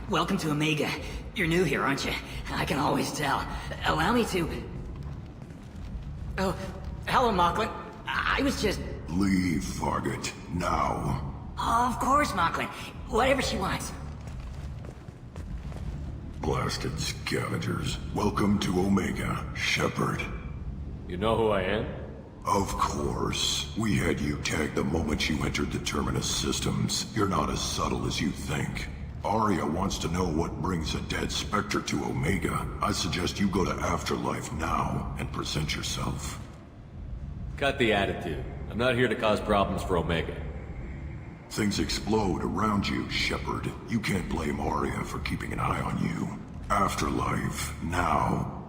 Welcome to Omega. You're new here, aren't you? I can always tell. Allow me to... Oh, hello, Mocklin. I was just... Leave, Fargate. Now. Of course, Mocklin. Whatever she wants. Blasted scavengers. Welcome to Omega, Shepard. You know who I am? Of course. We had you tagged the moment you entered the Terminus systems. You're not as subtle as you think. Arya wants to know what brings a dead Spectre to Omega. I suggest you go to Afterlife now and present yourself. Cut the attitude. I'm not here to cause problems for Omega. Things explode around you, Shepard. You can't blame Arya for keeping an eye on you. Afterlife, now.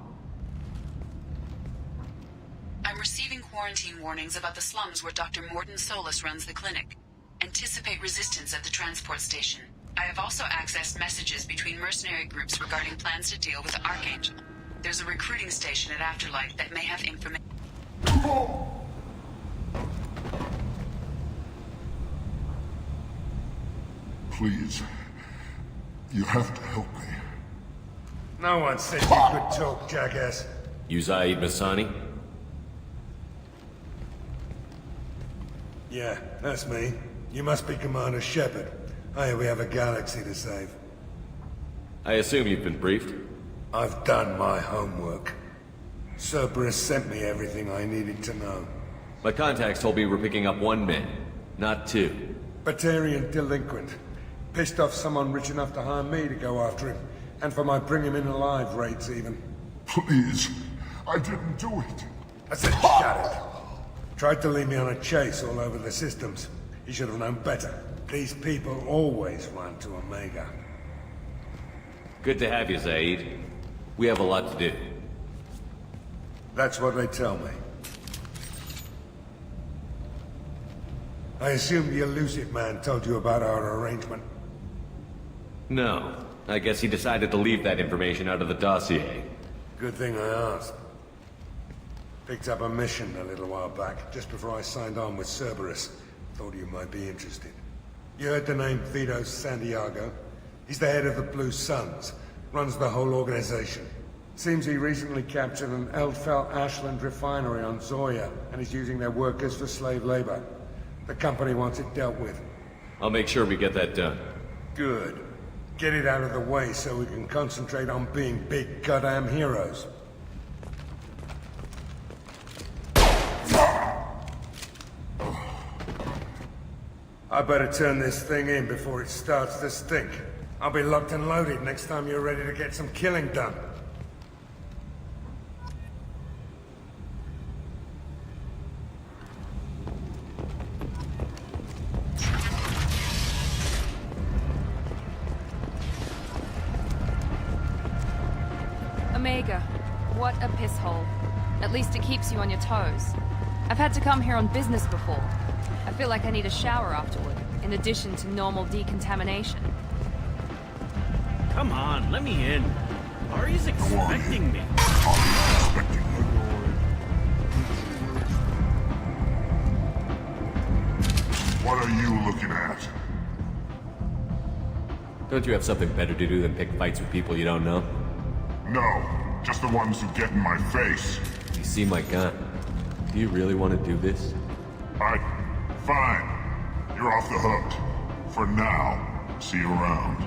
I'm receiving quarantine warnings about the slums where Dr. Mordin Solus runs the clinic. Anticipate resistance at the transport station. I have also accessed messages between mercenary groups regarding plans to deal with the Archangel. There's a recruiting station at Afterlife that may have information. Please. You have to help me. No one said you could talk, jackass. You Zaid Masani? Yeah, that's me. You must be Commander Shepard. Hey, we have a galaxy to save. I assume you've been briefed? I've done my homework. Cerberus sent me everything I needed to know. My contacts told me we're picking up one man, not two. Batarian delinquent. Pissed off someone rich enough to hire me to go after him. And for my bring him in alive rates even. Please. I didn't do it. I said shut it. Tried to lead me on a chase all over the systems. He should have known better. These people always run to Omega. Good to have you, Zaid. We have a lot to do. That's what they tell me. I assume the elusive man told you about our arrangement. No. I guess he decided to leave that information out of the dossier. Good thing I asked. Picked up a mission a little while back, just before I signed on with Cerberus. Thought you might be interested. You heard the name Vito Santiago? He's the head of the Blue Suns. Runs the whole organization. Seems he recently captured an Eldfell Ashland refinery on Zoya, and is using their workers for slave labor. The company wants it dealt with. I'll make sure we get that done. Good. Get it out of the way so we can concentrate on being big goddamn heroes. I better turn this thing in before it starts to stink. I'll be locked and loaded next time you're ready to get some killing done. Omega, what a piss hole. At least it keeps you on your toes. I've had to come here on business before. I feel like I need a shower afterward, in addition to normal decontamination. Come on, let me in. Ari's expecting me. What are you looking at? Don't you have something better to do than pick fights with people you don't know? No, just the ones who get in my face. You see my gun. Do you really want to do this? Fine. You're off the hook. For now. See you around.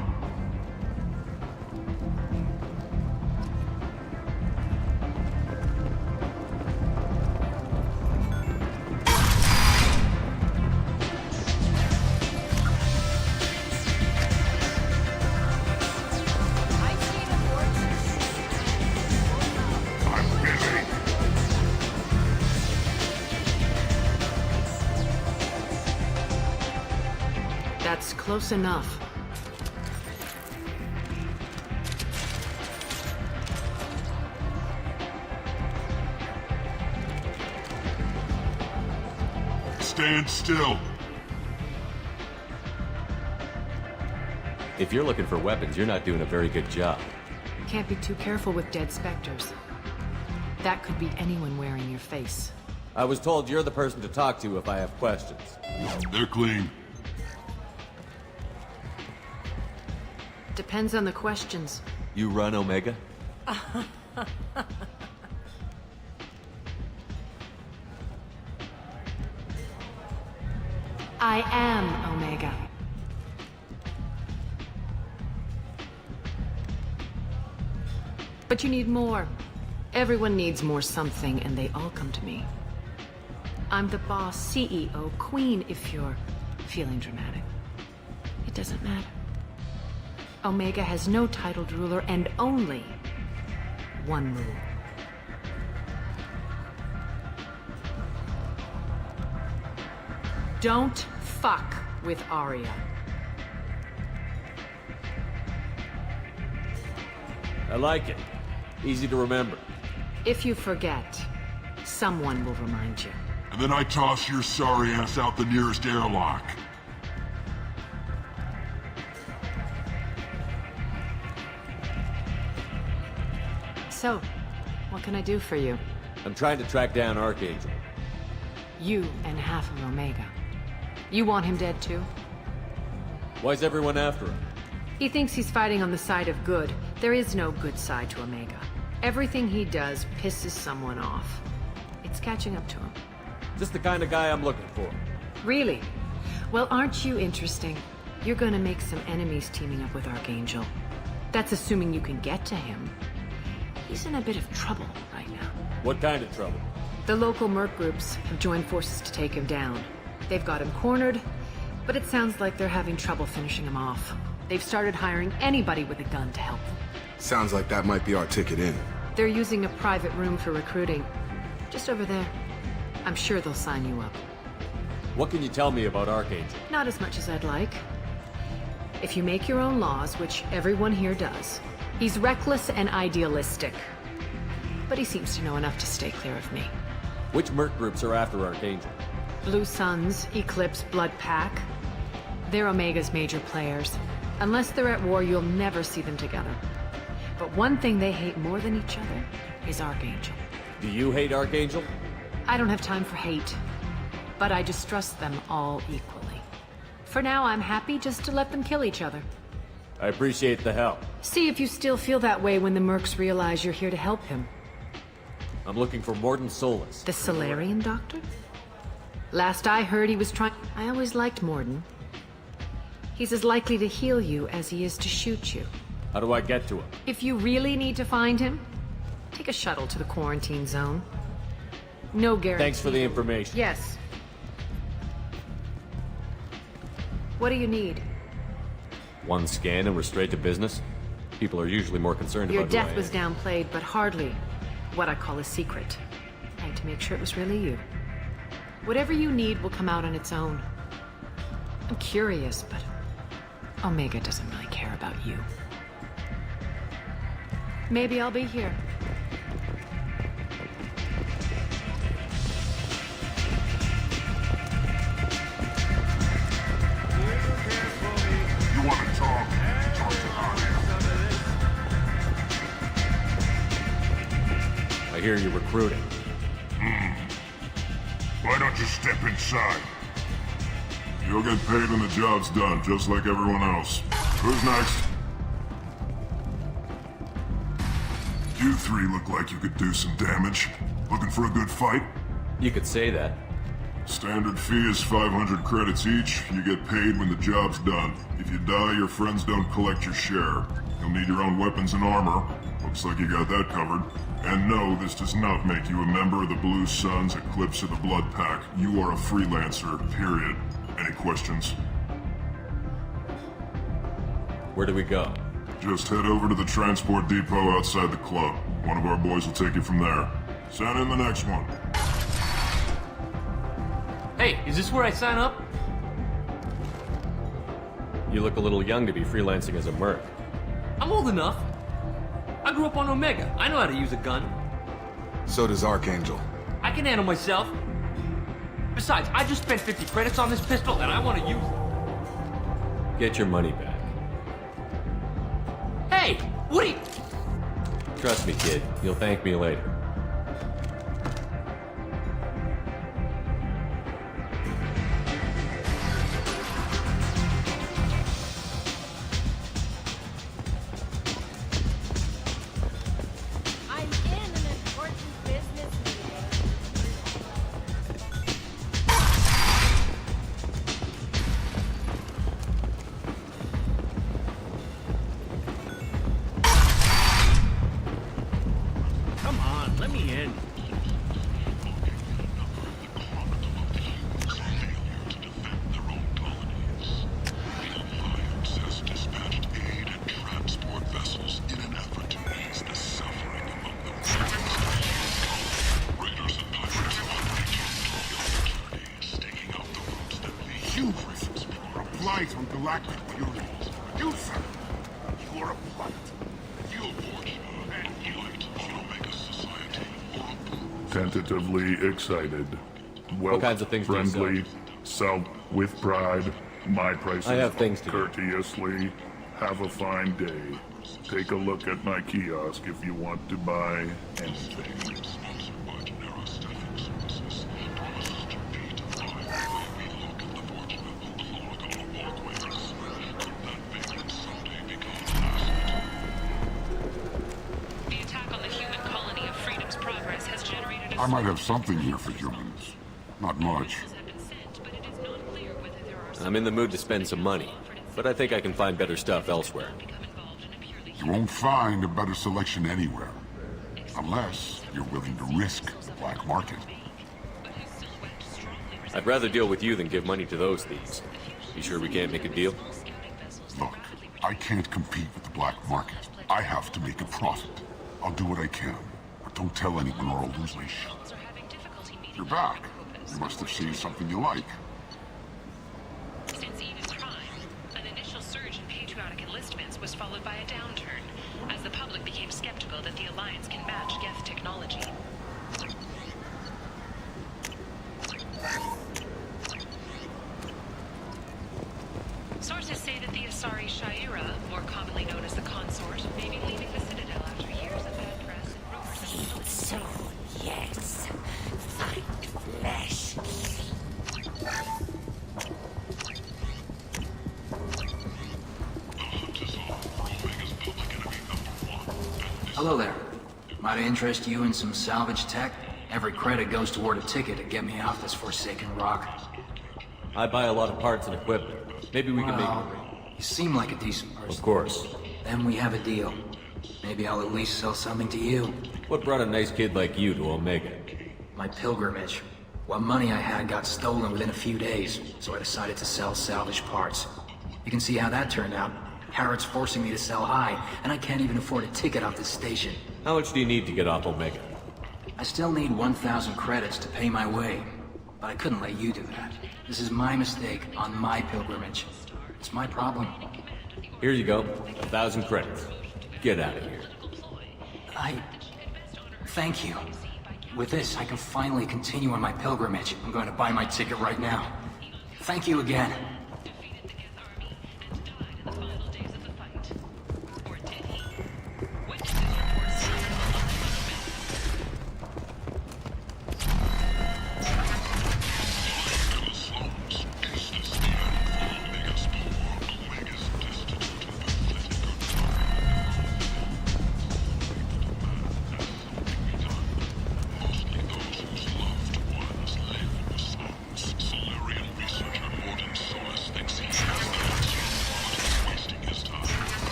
That's close enough. Stand still. If you're looking for weapons, you're not doing a very good job. Can't be too careful with dead specters. That could be anyone wearing your face. I was told you're the person to talk to if I have questions. They're clean. Depends on the questions. You run Omega? I am Omega. But you need more. Everyone needs more something, and they all come to me. I'm the boss, CEO, queen, if you're feeling dramatic. It doesn't matter. Omega has no titled ruler and only one rule. Don't fuck with Arya. I like it. Easy to remember. If you forget, someone will remind you. And then I toss your sorry ass out the nearest airlock. So, what can I do for you? I'm trying to track down Archangel. You and half of Omega. You want him dead too? Why's everyone after him? He thinks he's fighting on the side of good. There is no good side to Omega. Everything he does pisses someone off. It's catching up to him. Just the kind of guy I'm looking for. Really? Well, aren't you interesting? You're gonna make some enemies teaming up with Archangel. That's assuming you can get to him. He's in a bit of trouble right now. What kind of trouble? The local merc groups have joined forces to take him down. They've got him cornered, but it sounds like they're having trouble finishing him off. They've started hiring anybody with a gun to help them. Sounds like that might be our ticket in. They're using a private room for recruiting. Just over there. I'm sure they'll sign you up. What can you tell me about Archangel? Not as much as I'd like. If you make your own laws, which everyone here does, he's reckless and idealistic. But he seems to know enough to stay clear of me. Which merc groups are after Archangel? Blue Suns, Eclipse, Blood Pack. They're Omega's major players. Unless they're at war, you'll never see them together. But one thing they hate more than each other is Archangel. Do you hate Archangel? I don't have time for hate, but I distrust them all equally. For now, I'm happy just to let them kill each other. I appreciate the help. See if you still feel that way when the mercs realize you're here to help him. I'm looking for Morden Solus. The Solarian doctor? Last I heard, he was trying... I always liked Morden. He's as likely to heal you as he is to shoot you. How do I get to him? If you really need to find him, take a shuttle to the quarantine zone. No guarantee. Thanks for the information. Yes. What do you need? One scan and we're straight to business? People are usually more concerned Your about who I death am. was downplayed, but hardly what I call a secret. I had to make sure it was really you. Whatever you need will come out on its own. I'm curious, but Omega doesn't really care about you. Maybe I'll be here. You want to talk? Talk to Arya. I hear you're recruiting. Why don't you step inside? You'll get paid when the job's done, just like everyone else. Who's next? You three look like you could do some damage. Looking for a good fight? You could say that. Standard fee is 500 credits each. You get paid when the job's done. If you die, your friends don't collect your share. You'll need your own weapons and armor. Looks like you got that covered. And no, this does not make you a member of the Blue Suns, Eclipse, or the Blood Pack. You are a freelancer, period. Any questions? Where do we go? Just head over to the transport depot outside the club. One of our boys will take you from there. Send in the next one. Hey, is this where I sign up? You look a little young to be freelancing as a merc. I'm old enough. I grew up on Omega. I know how to use a gun. So does Archangel. I can handle myself. Besides, I just spent 50 credits on this pistol and I want to use it. Get your money back. Hey, what are you... Trust me, kid. You'll thank me later. tentatively excited. Well, kinds of things do you friendly, sell with pride. My prices I have things to do. courteously. Have a fine day. Take a look at my kiosk if you want to buy anything. The attack on the human colony of Freedom's Progress has generated a I might have something here for humans. Not much. I'm in the mood to spend some money, but I think I can find better stuff elsewhere. You won't find a better selection anywhere. Unless you're willing to risk the black market. I'd rather deal with you than give money to those thieves. You sure we can't make a deal? Look, I can't compete with the black market. I have to make a profit. I'll do what I can, but don't tell anyone or I'll lose my shit. You're back. You must have seen something you like. Since Eve's crime, an initial surge in patriotic enlistments was followed by a downturn, as the public became skeptical that the Alliance can match Geth technology. Sources say that the Asari Shaira, more commonly known as the Consort, may be leaving the Citadel after years of bad press and rumors of So, yes. Find flesh. Hello there. Might I interest you in some salvage tech? Every credit goes toward a ticket to get me off this forsaken rock. I buy a lot of parts and equipment. Maybe we can Well, make... you seem like a decent person. Of course. Then we have a deal. Maybe I'll at least sell something to you. What brought a nice kid like you to Omega? My pilgrimage. What money I had got stolen within a few days, so I decided to sell salvage parts. You can see how that turned out. Harrod's forcing me to sell high, and I can't even afford a ticket off this station. How much do you need to get off Omega? I still need 1,000 credits to pay my way, but I couldn't let you do that. This is my mistake on my pilgrimage. It's my problem. Here you go. 1,000 credits. Get out of here. Thank you. With this, I can finally continue on my pilgrimage. I'm going to buy my ticket right now. Thank you again.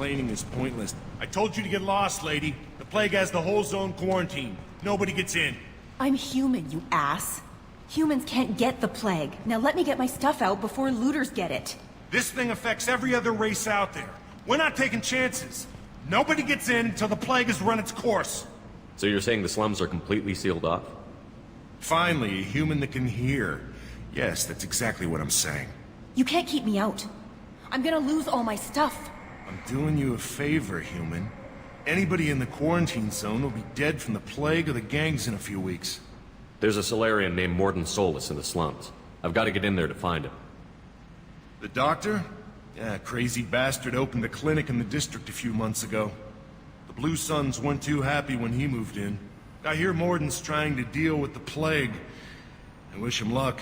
Complaining is pointless. I told you to get lost, lady. The plague has the whole zone quarantined. Nobody gets in. I'm human, you ass. Humans can't get the plague. Now let me get my stuff out before looters get it. This thing affects every other race out there. We're not taking chances. Nobody gets in until the plague has run its course. So you're saying the slums are completely sealed off? Finally, a human that can hear. Yes, that's exactly what I'm saying. You can't keep me out. I'm gonna lose all my stuff. I'm doing you a favor, human. Anybody in the quarantine zone will be dead from the plague or the gangs in a few weeks. There's a Solarian named Morden Solus in the slums. I've got to get in there to find him. The doctor? Yeah, crazy bastard opened a clinic in the district a few months ago. The Blue Suns weren't too happy when he moved in. I hear Morden's trying to deal with the plague. I wish him luck,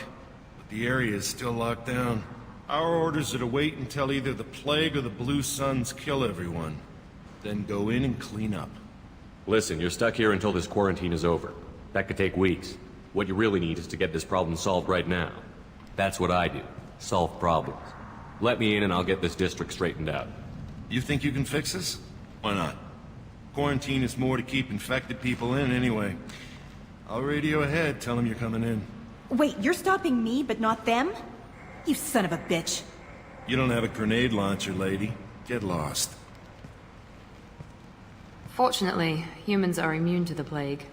but the area is still locked down. Our orders are to wait until either the plague or the Blue Suns kill everyone. Then go in and clean up. Listen, you're stuck here until this quarantine is over. That could take weeks. What you really need is to get this problem solved right now. That's what I do. Solve problems. Let me in and I'll get this district straightened out. You think you can fix this? Why not? Quarantine is more to keep infected people in anyway. I'll radio ahead, tell them you're coming in. Wait, you're stopping me, but not them? You son of a bitch. You don't have a grenade launcher, lady. Get lost. Fortunately, humans are immune to the plague.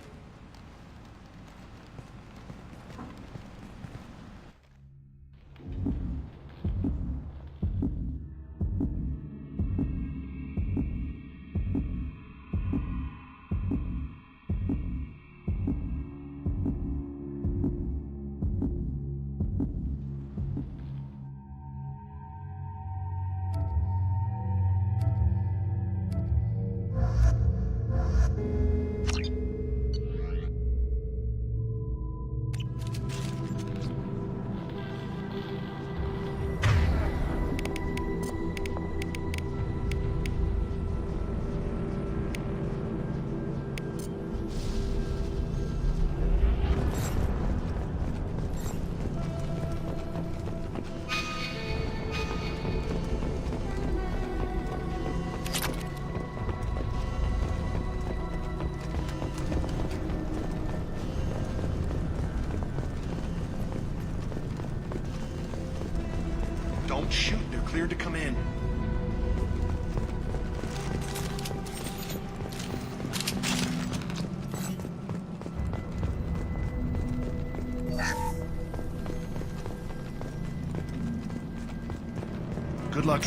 Don't shoot. They're cleared to come in. Good luck.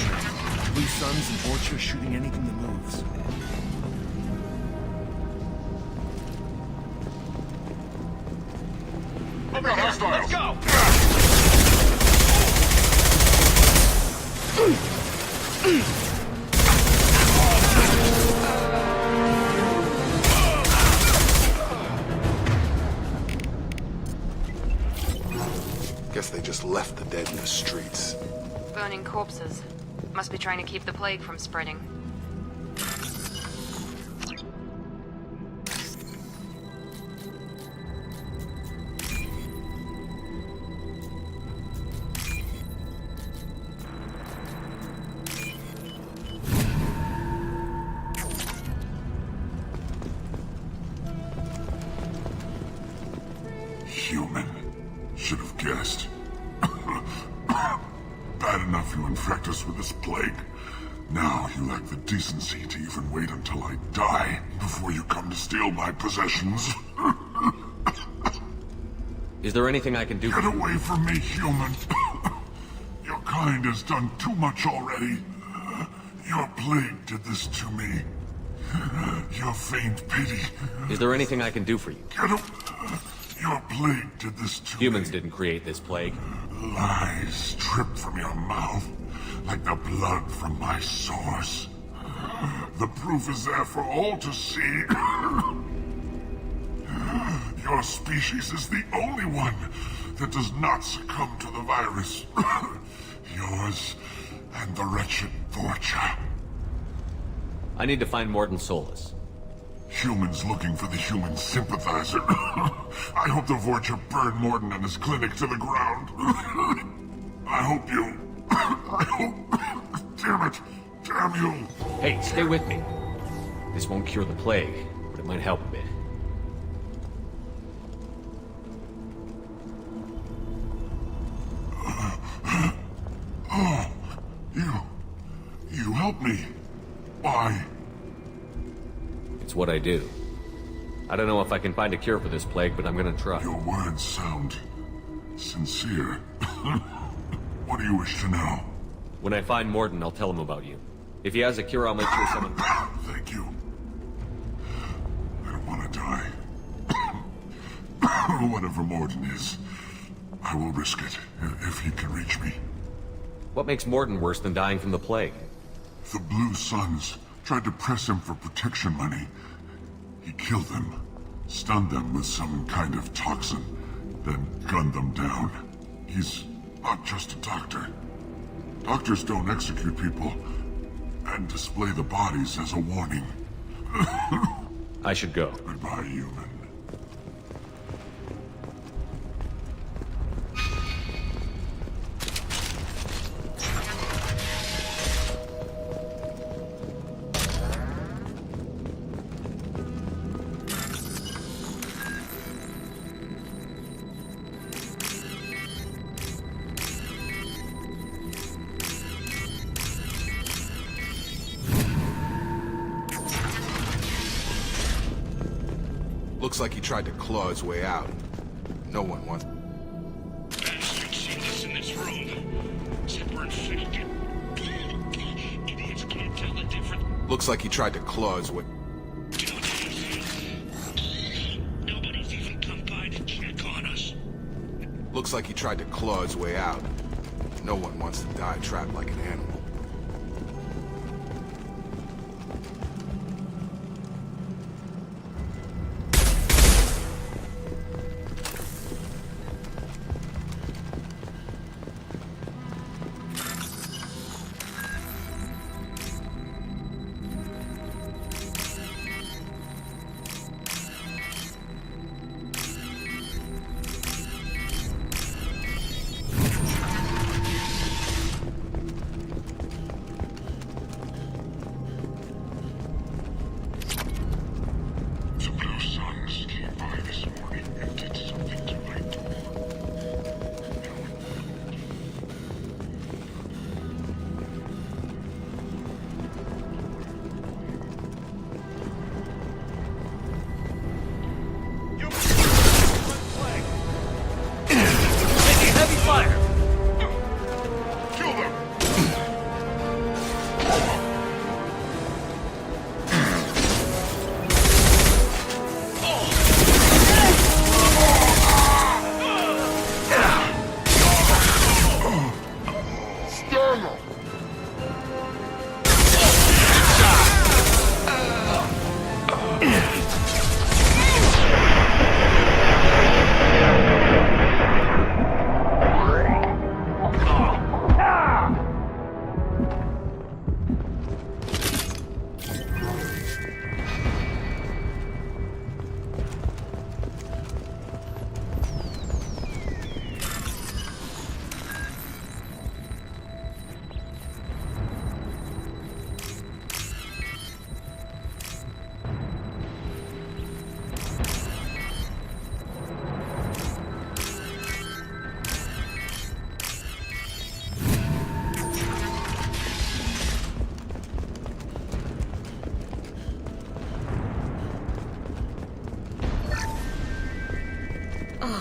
Blue Suns and Vorcha shooting anything that moves. I've got hostiles! Let's go! Guess they just left the dead in the streets. Burning corpses. Must be trying to keep the plague from spreading. Human. Should have guessed. Bad enough you infect us with this plague. Now you lack the decency to even wait until I die before you come to steal my possessions. Is there anything I can do? Get away from me, human. Your kind has done too much already. Your plague did this to me. Your faint pity. Is there anything I can do for you? Get away. Your plague did this to Humans didn't create this plague. Lies drip from your mouth like the blood from my sores. The proof is there for all to see. Your species is the only one that does not succumb to the virus. Yours and the wretched Vorcha. I need to find Morden Solus. Humans looking for the human sympathizer. I hope the Vorcha burn Morden and his clinic to the ground. I hope you... I hope... Damn it! Damn you! Hey, stay with me. This won't cure the plague, but it might help a bit. Oh, you help me. Why? It's what I do. I don't know if I can find a cure for this plague, but I'm gonna try. Your words sound sincere. What do you wish to know? When I find Morden, I'll tell him about you. If he has a cure, I'll make sure someone... Thank you. I don't want to die. Whatever Morden is, I will risk it if he can reach me. What makes Morden worse than dying from the plague? The Blue Suns tried to press him for protection money. He killed them, stunned them with some kind of toxin, then gunned them down. He's not just a doctor. Doctors don't execute people and display the bodies as a warning. I should go. Goodbye, human. Looks like he tried to claw his way out. No one wants... Bastards see us in this room. Said we're infected. Idiots can't tell the difference. Looks like he tried to claw his way... Nobody's even come by to check on us. Looks like he tried to claw his way out. No one wants to die trapped like an animal.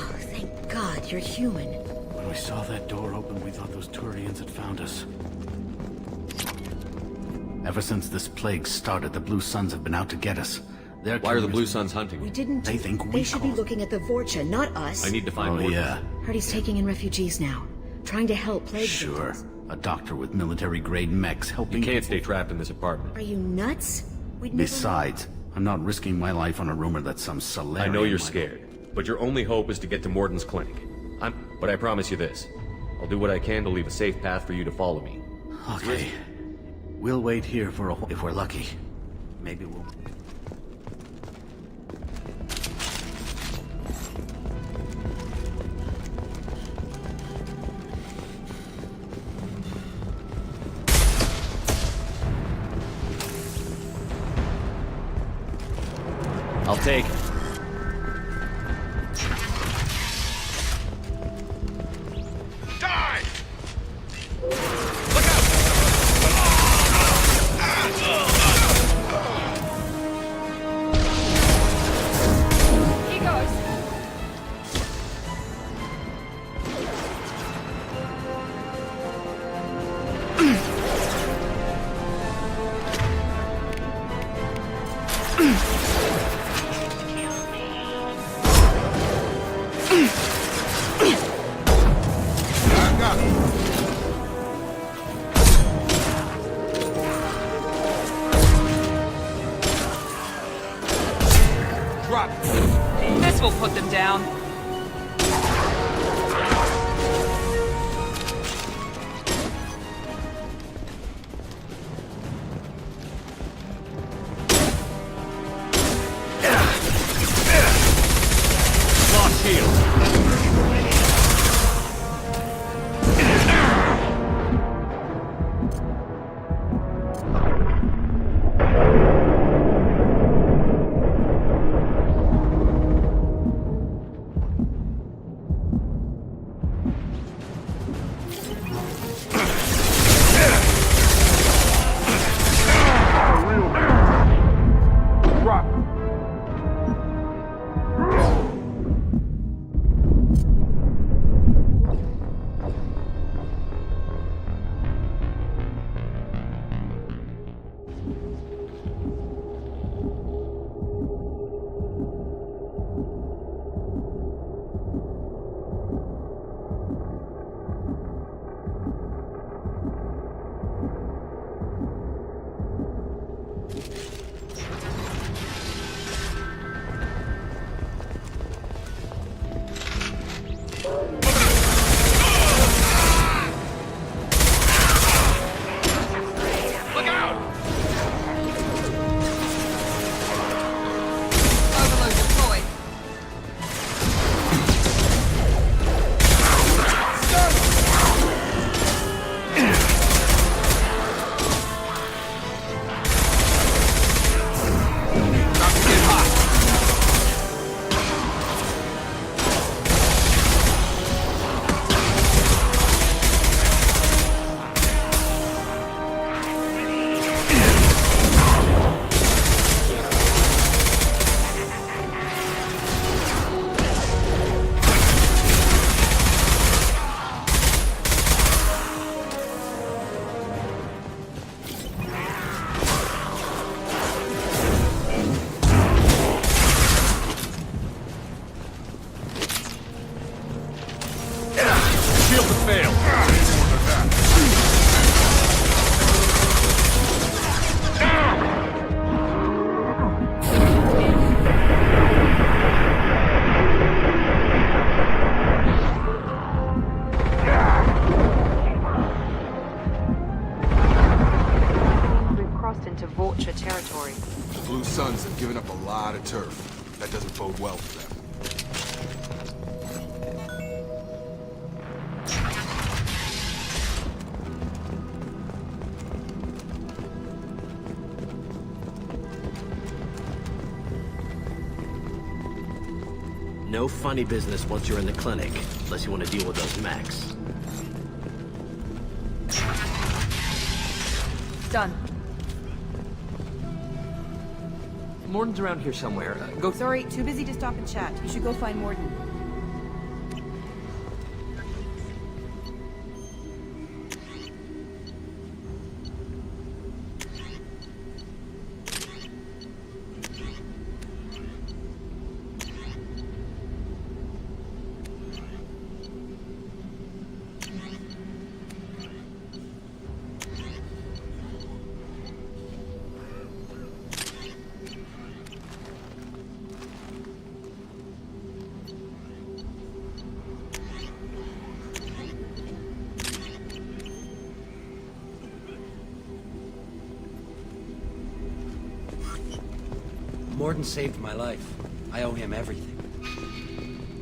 Oh, thank God you're human. When we saw that door open, we thought those Turians had found us. Ever since this plague started, the Blue Suns have been out to get us. Why are the Blue Suns hunting? We didn't... They think we They should be caused- looking at the Vorcha, not us. I need to find more. yeah. Heard he's taking in refugees now. Trying to help plague Sure. victims. A doctor with military-grade mechs helping... You can't stay trapped in this apartment. Are you nuts? We'd never... Besides, I'm not risking my life on a rumor that some Solarian... I know you're might- scared, but your only hope is to get to Morden's clinic. But I promise you this. I'll do what I can to leave a safe path for you to follow me. Okay. We'll wait here for if we're lucky. Maybe we'll... I'll take it. Die! He goes. This will put them down. Lost shield. Overload deployed. Shield to fail. We've crossed into Vorcha territory. The Blue Suns have given up a lot of turf. That doesn't bode well for them. No funny business once you're in the clinic, unless you want to deal with those mechs. Done. Morden's around here somewhere. Go. Sorry, too busy to stop and chat. You should go find Morden. Morden saved my life. I owe him everything.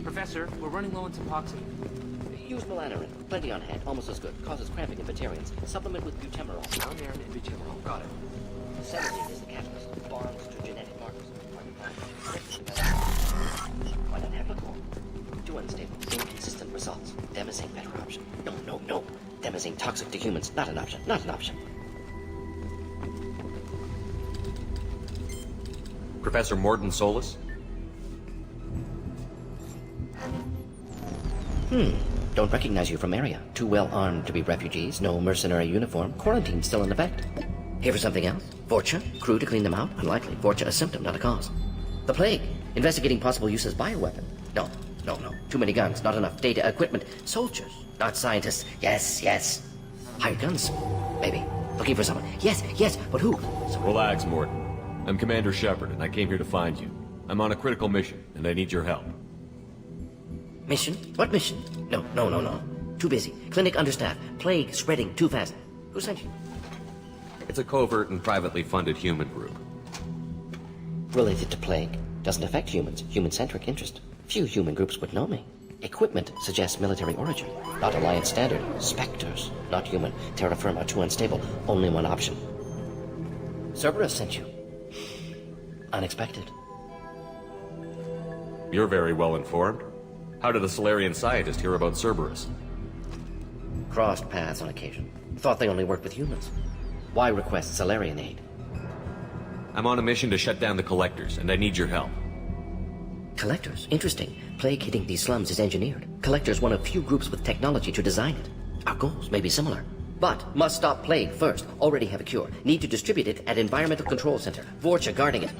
Professor, we're running low on Suboxone. Use melanorin. Plenty on hand. Almost as good. Causes cramping in vegetarians. Supplement with butemerol. Melanorin and butemerol. Got it. Serotonin is the catalyst. Bonds to genetic markers. Quite unethical. Too unstable. Inconsistent results. Demazine better option. No. Demazine toxic to humans. Not an option. Not an option. Professor Morden Solis? Don't recognize you from area. Too well armed to be refugees. No mercenary uniform. Quarantine still in effect. Here for something else? Vorcha? Crew to clean them out? Unlikely. Vorcha a symptom, not a cause. The plague. Investigating possible use as bioweapon. No. Too many guns. Not enough data, equipment. Soldiers, not scientists. Yes. Hired guns. Maybe. Looking for someone. Yes. But who? Relax, Morden. I'm Commander Shepard, and I came here to find you. I'm on a critical mission, and I need your help. Mission? What mission? No. Too busy. Clinic understaffed. Plague spreading too fast. Who sent you? It's a covert and privately funded human group. Related to plague. Doesn't affect humans. Human-centric interest. Few human groups would know me. Equipment suggests military origin. Not Alliance standard. Spectres. Not human. Terra firma too unstable. Only one option. Cerberus sent you. Unexpected. You're very well informed. How did a Solarian scientist hear about Cerberus? Crossed paths on occasion. Thought they only worked with humans. Why request Solarian aid? I'm on a mission to shut down the Collectors, and I need your help. Collectors? Interesting. Plague hitting these slums is engineered. Collectors one of few groups with technology to design it. Our goals may be similar. But must stop plague first. Already have a cure. Need to distribute it at Environmental Control Center. Vorcha guarding it.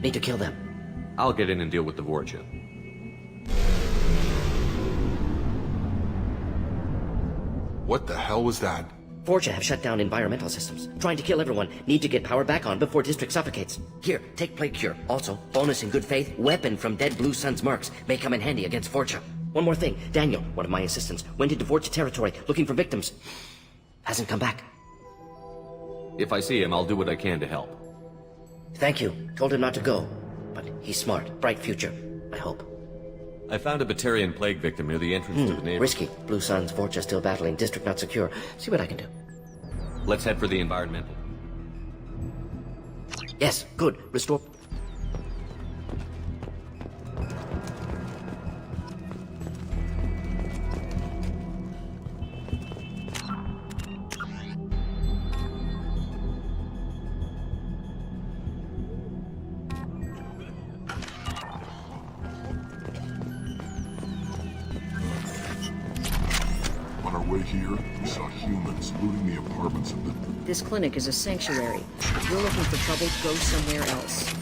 Need to kill them. I'll get in and deal with the Vorcha. What the hell was that? Vorcha have shut down environmental systems. Trying to kill everyone. Need to get power back on before district suffocates. Here, take plague cure. Also, bonus in good faith, weapon from dead Blue Sun's mercs. May come in handy against Vorcha. One more thing. Daniel, one of my assistants, went into Vorcha territory looking for victims. Hasn't come back. If I see him, I'll do what I can to help. Thank you. Told him not to go. But he's smart. Bright future. I hope. I found a Batarian plague victim near the entrance to the neighborhood. Risky. Blue Sun's Vorcha still battling. District not secure. See what I can do. Let's head for the environmental. Yes, good. Restore... Way here, we saw humans looting the apartments of the... This clinic is a sanctuary. If you're looking for trouble, go somewhere else.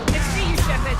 Let's see you, Shepard!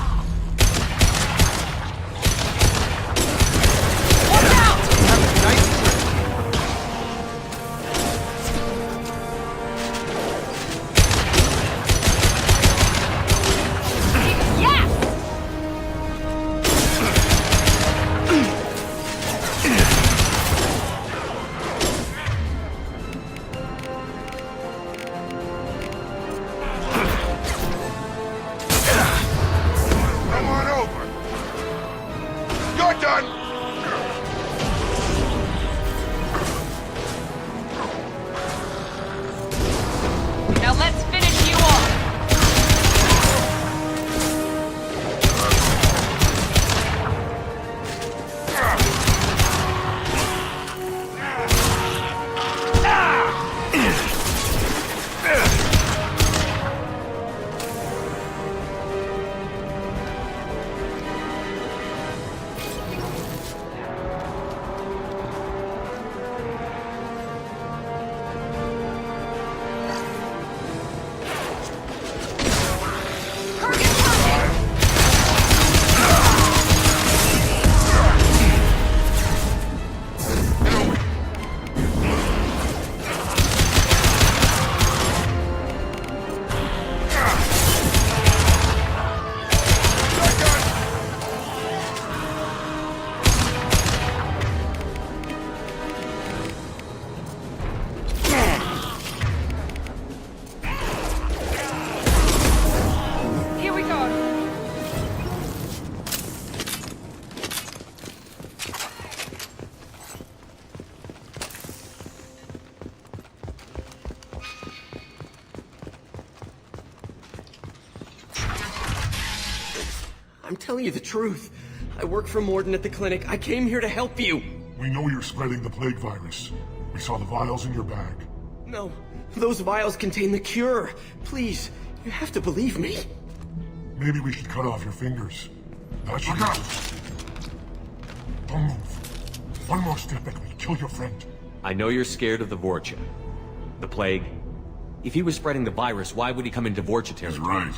I'm telling you the truth. I work for Morden at the clinic. I came here to help you. We know you're spreading the plague virus. We saw the vials in your bag. No, those vials contain the cure. Please, you have to believe me. Maybe we should cut off your fingers. That should help. Don't move. One more step and we'll kill your friend. I know you're scared of the Vorcha. The plague. If he was spreading the virus, why would he come into Vorcha territory? He's right.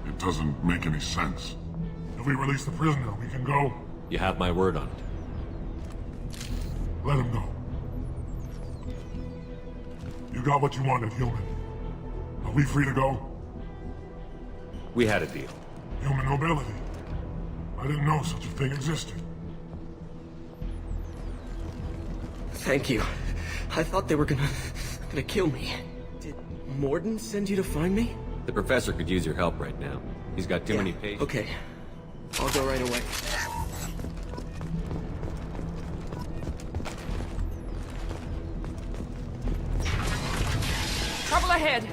It doesn't make any sense. If we release the prisoner, we can go. You have my word on it. Let him go. You got what you wanted, human. Are we free to go? We had a deal. Human nobility. I didn't know such a thing existed. Thank you. I thought they were gonna kill me. Did Morden send you to find me? The professor could use your help right now. He's got too many patients. Okay. I'll go right away. Trouble ahead.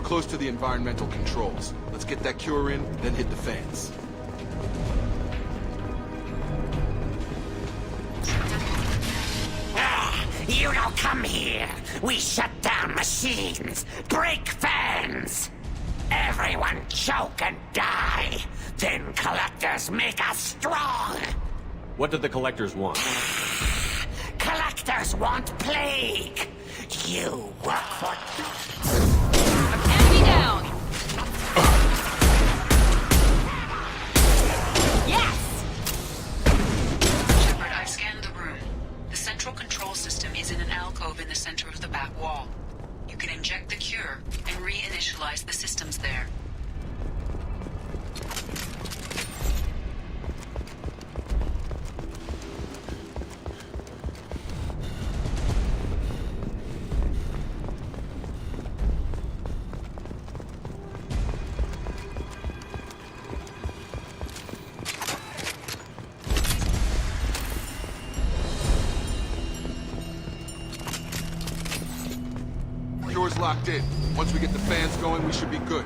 Close to the environmental controls. Let's get that cure in, then hit the fans. You don't come here. We shut down machines, break fans. Everyone choke and die. Then collectors make us strong. What did the collectors want? Collectors want plague. You work for... Enemy down! Yes! Shepard, I've scanned the room. The central control system is in an alcove in the center of the back wall. You can inject the cure and reinitialize the systems there. Cure's locked in. Once we get the fans going, we should be good.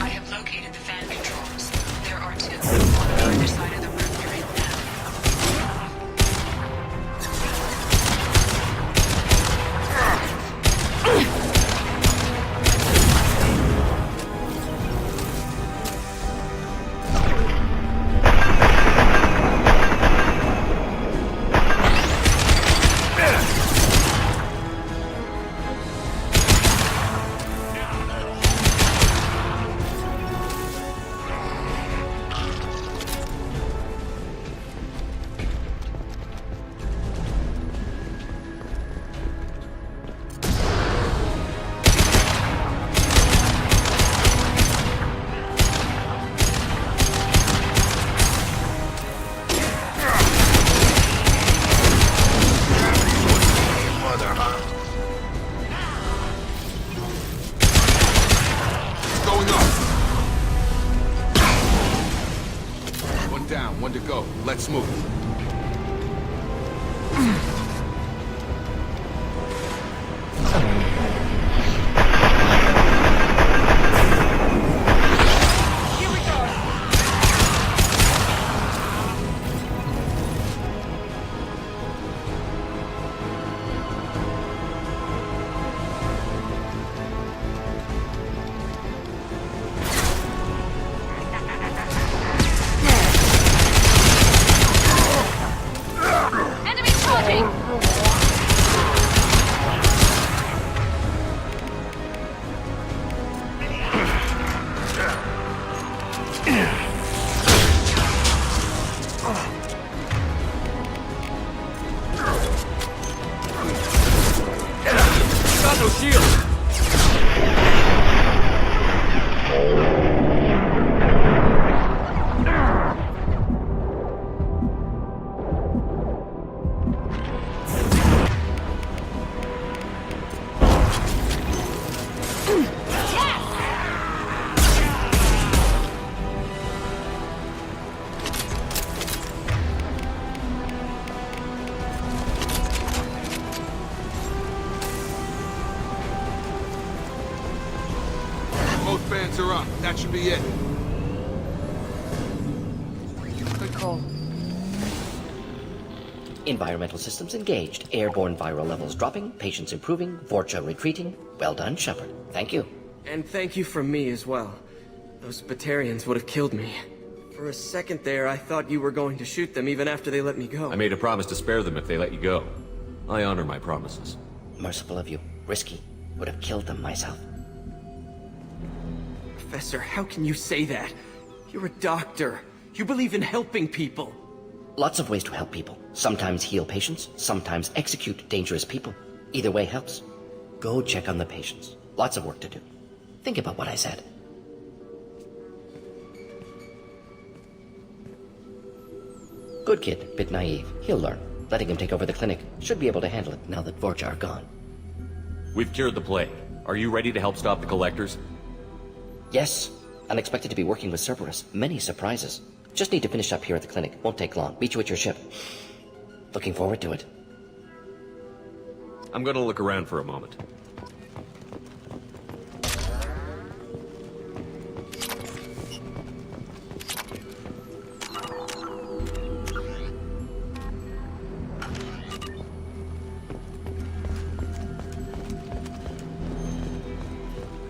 I have located the fan controls. There are two on either side of the room you're in now. move. Enemy charging! Got no shield! Both fans are up. That should be it. Good call. Environmental systems engaged. Airborne viral levels dropping. Patients improving. Vorcha retreating. Well done, Shepard. Thank you. And thank you from me as well. Those Batarians would have killed me. For a second there, I thought you were going to shoot them even after they let me go. I made a promise to spare them if they let you go. I honor my promises. Merciful of you. Risky. Would have killed them myself. Professor, how can you say that? You're a doctor. You believe in helping people. Lots of ways to help people. Sometimes heal patients, sometimes execute dangerous people. Either way helps. Go check on the patients. Lots of work to do. Think about what I said. Good kid, bit naive. He'll learn. Letting him take over the clinic. Should be able to handle it now that Vorcha are gone. We've cured the plague. Are you ready to help stop the collectors? Yes. Unexpected to be working with Cerberus. Many surprises. Just need to finish up here at the clinic. Won't take long. Meet you at your ship. Looking forward to it. I'm gonna look around for a moment.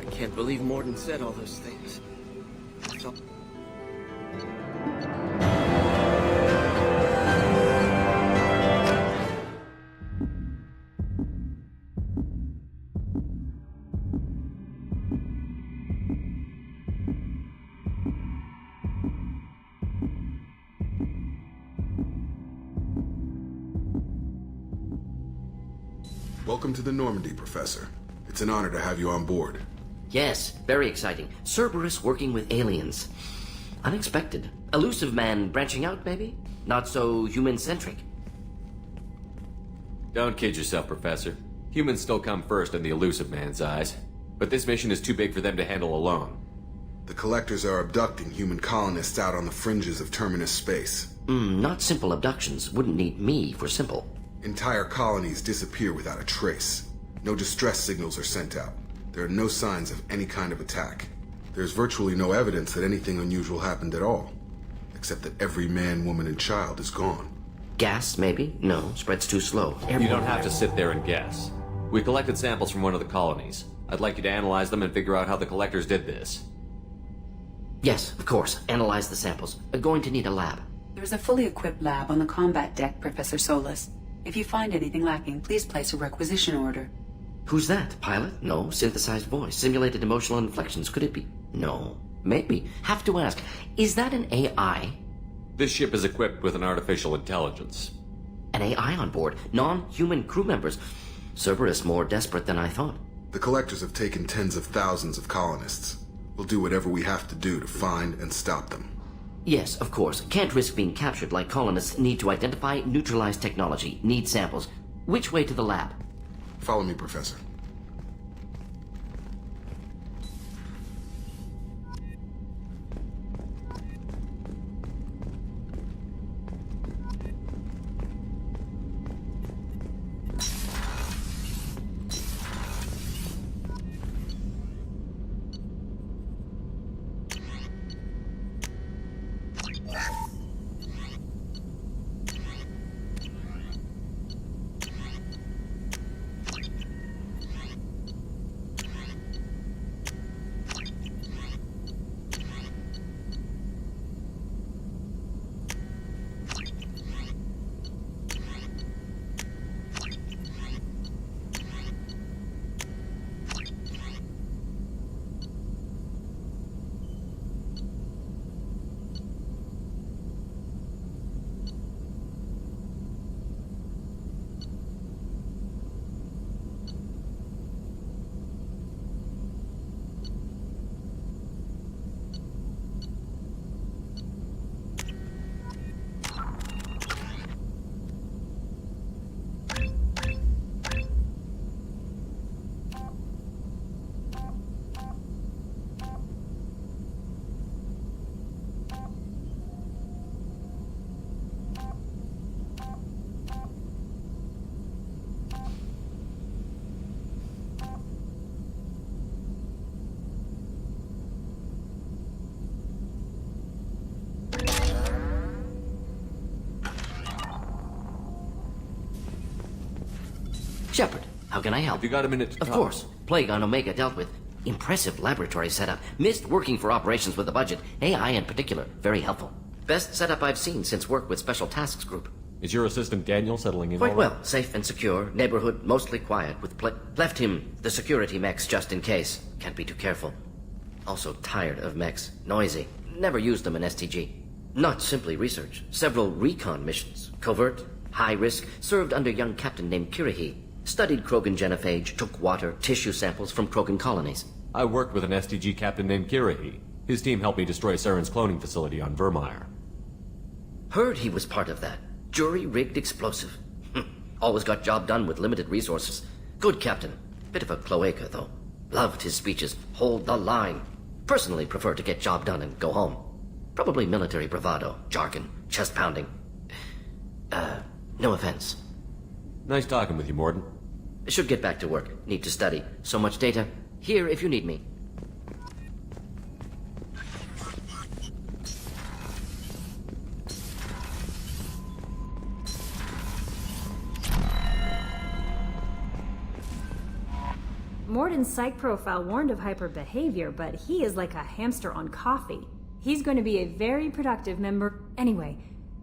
I can't believe Morden said all those things. So Welcome to the Normandy, Professor. It's an honor to have you on board. Yes, very exciting. Cerberus working with aliens. Unexpected. Elusive man branching out, maybe? Not so human-centric. Don't kid yourself, Professor. Humans still come first in the elusive man's eyes. But this mission is too big for them to handle alone. The Collectors are abducting human colonists out on the fringes of Terminus space. Not simple abductions. Wouldn't need me for simple. Entire colonies disappear without a trace. No distress signals are sent out. There are no signs of any kind of attack. There's virtually no evidence that anything unusual happened at all. Except that every man, woman, and child is gone. Gas, maybe? No, spreads too slow. You don't have to sit there and guess. We collected samples from one of the colonies. I'd like you to analyze them and figure out how the Collectors did this. Yes, of course. Analyze the samples. Going to need a lab. There's a fully equipped lab on the combat deck, Professor Solis. If you find anything lacking, please place a requisition order. Who's that? Pilot? No. Synthesized voice. Simulated emotional inflections. Could it be? No. Maybe. Have to ask. Is that an AI? This ship is equipped with an artificial intelligence. An AI on board. Non-human crew members. Cerberus more desperate than I thought. The Collectors have taken tens of thousands of colonists. We'll do whatever we have to do to find and stop them. Yes, of course. Can't risk being captured like colonists. Need to identify, neutralize technology. Need samples. Which way to the lab? Follow me, Professor. Shepard, how can I help? Have you got a minute to Of talk? course. Plague on Omega dealt with. Impressive laboratory setup. Missed working for operations with a budget. AI in particular, very helpful. Best setup I've seen since work with Special Tasks Group. Is your assistant Daniel settling in? Quite all well. right? Safe and secure. Neighborhood mostly quiet. With left him the security mechs just in case. Can't be too careful. Also tired of mechs. Noisy. Never used them in STG. Not simply research. Several recon missions. Covert, high risk. Served under young captain named Kirihi. Studied Krogan genophage. Took water, tissue samples from Krogan colonies. I worked with an STG captain named Kirihi. His team helped me destroy Saren's cloning facility on Vermeer. Heard he was part of that. Jury-rigged explosive. Always got job done with limited resources. Good captain. Bit of a cloaca, though. Loved his speeches. Hold the line. Personally prefer to get job done and go home. Probably military bravado, jargon, chest pounding. No offense. Nice talking with you, Morden. Should get back to work. Need to study. So much data. Here if you need me. Morden's psych profile warned of hyper behavior, but he is like a hamster on coffee. He's going to be a very productive member. Anyway,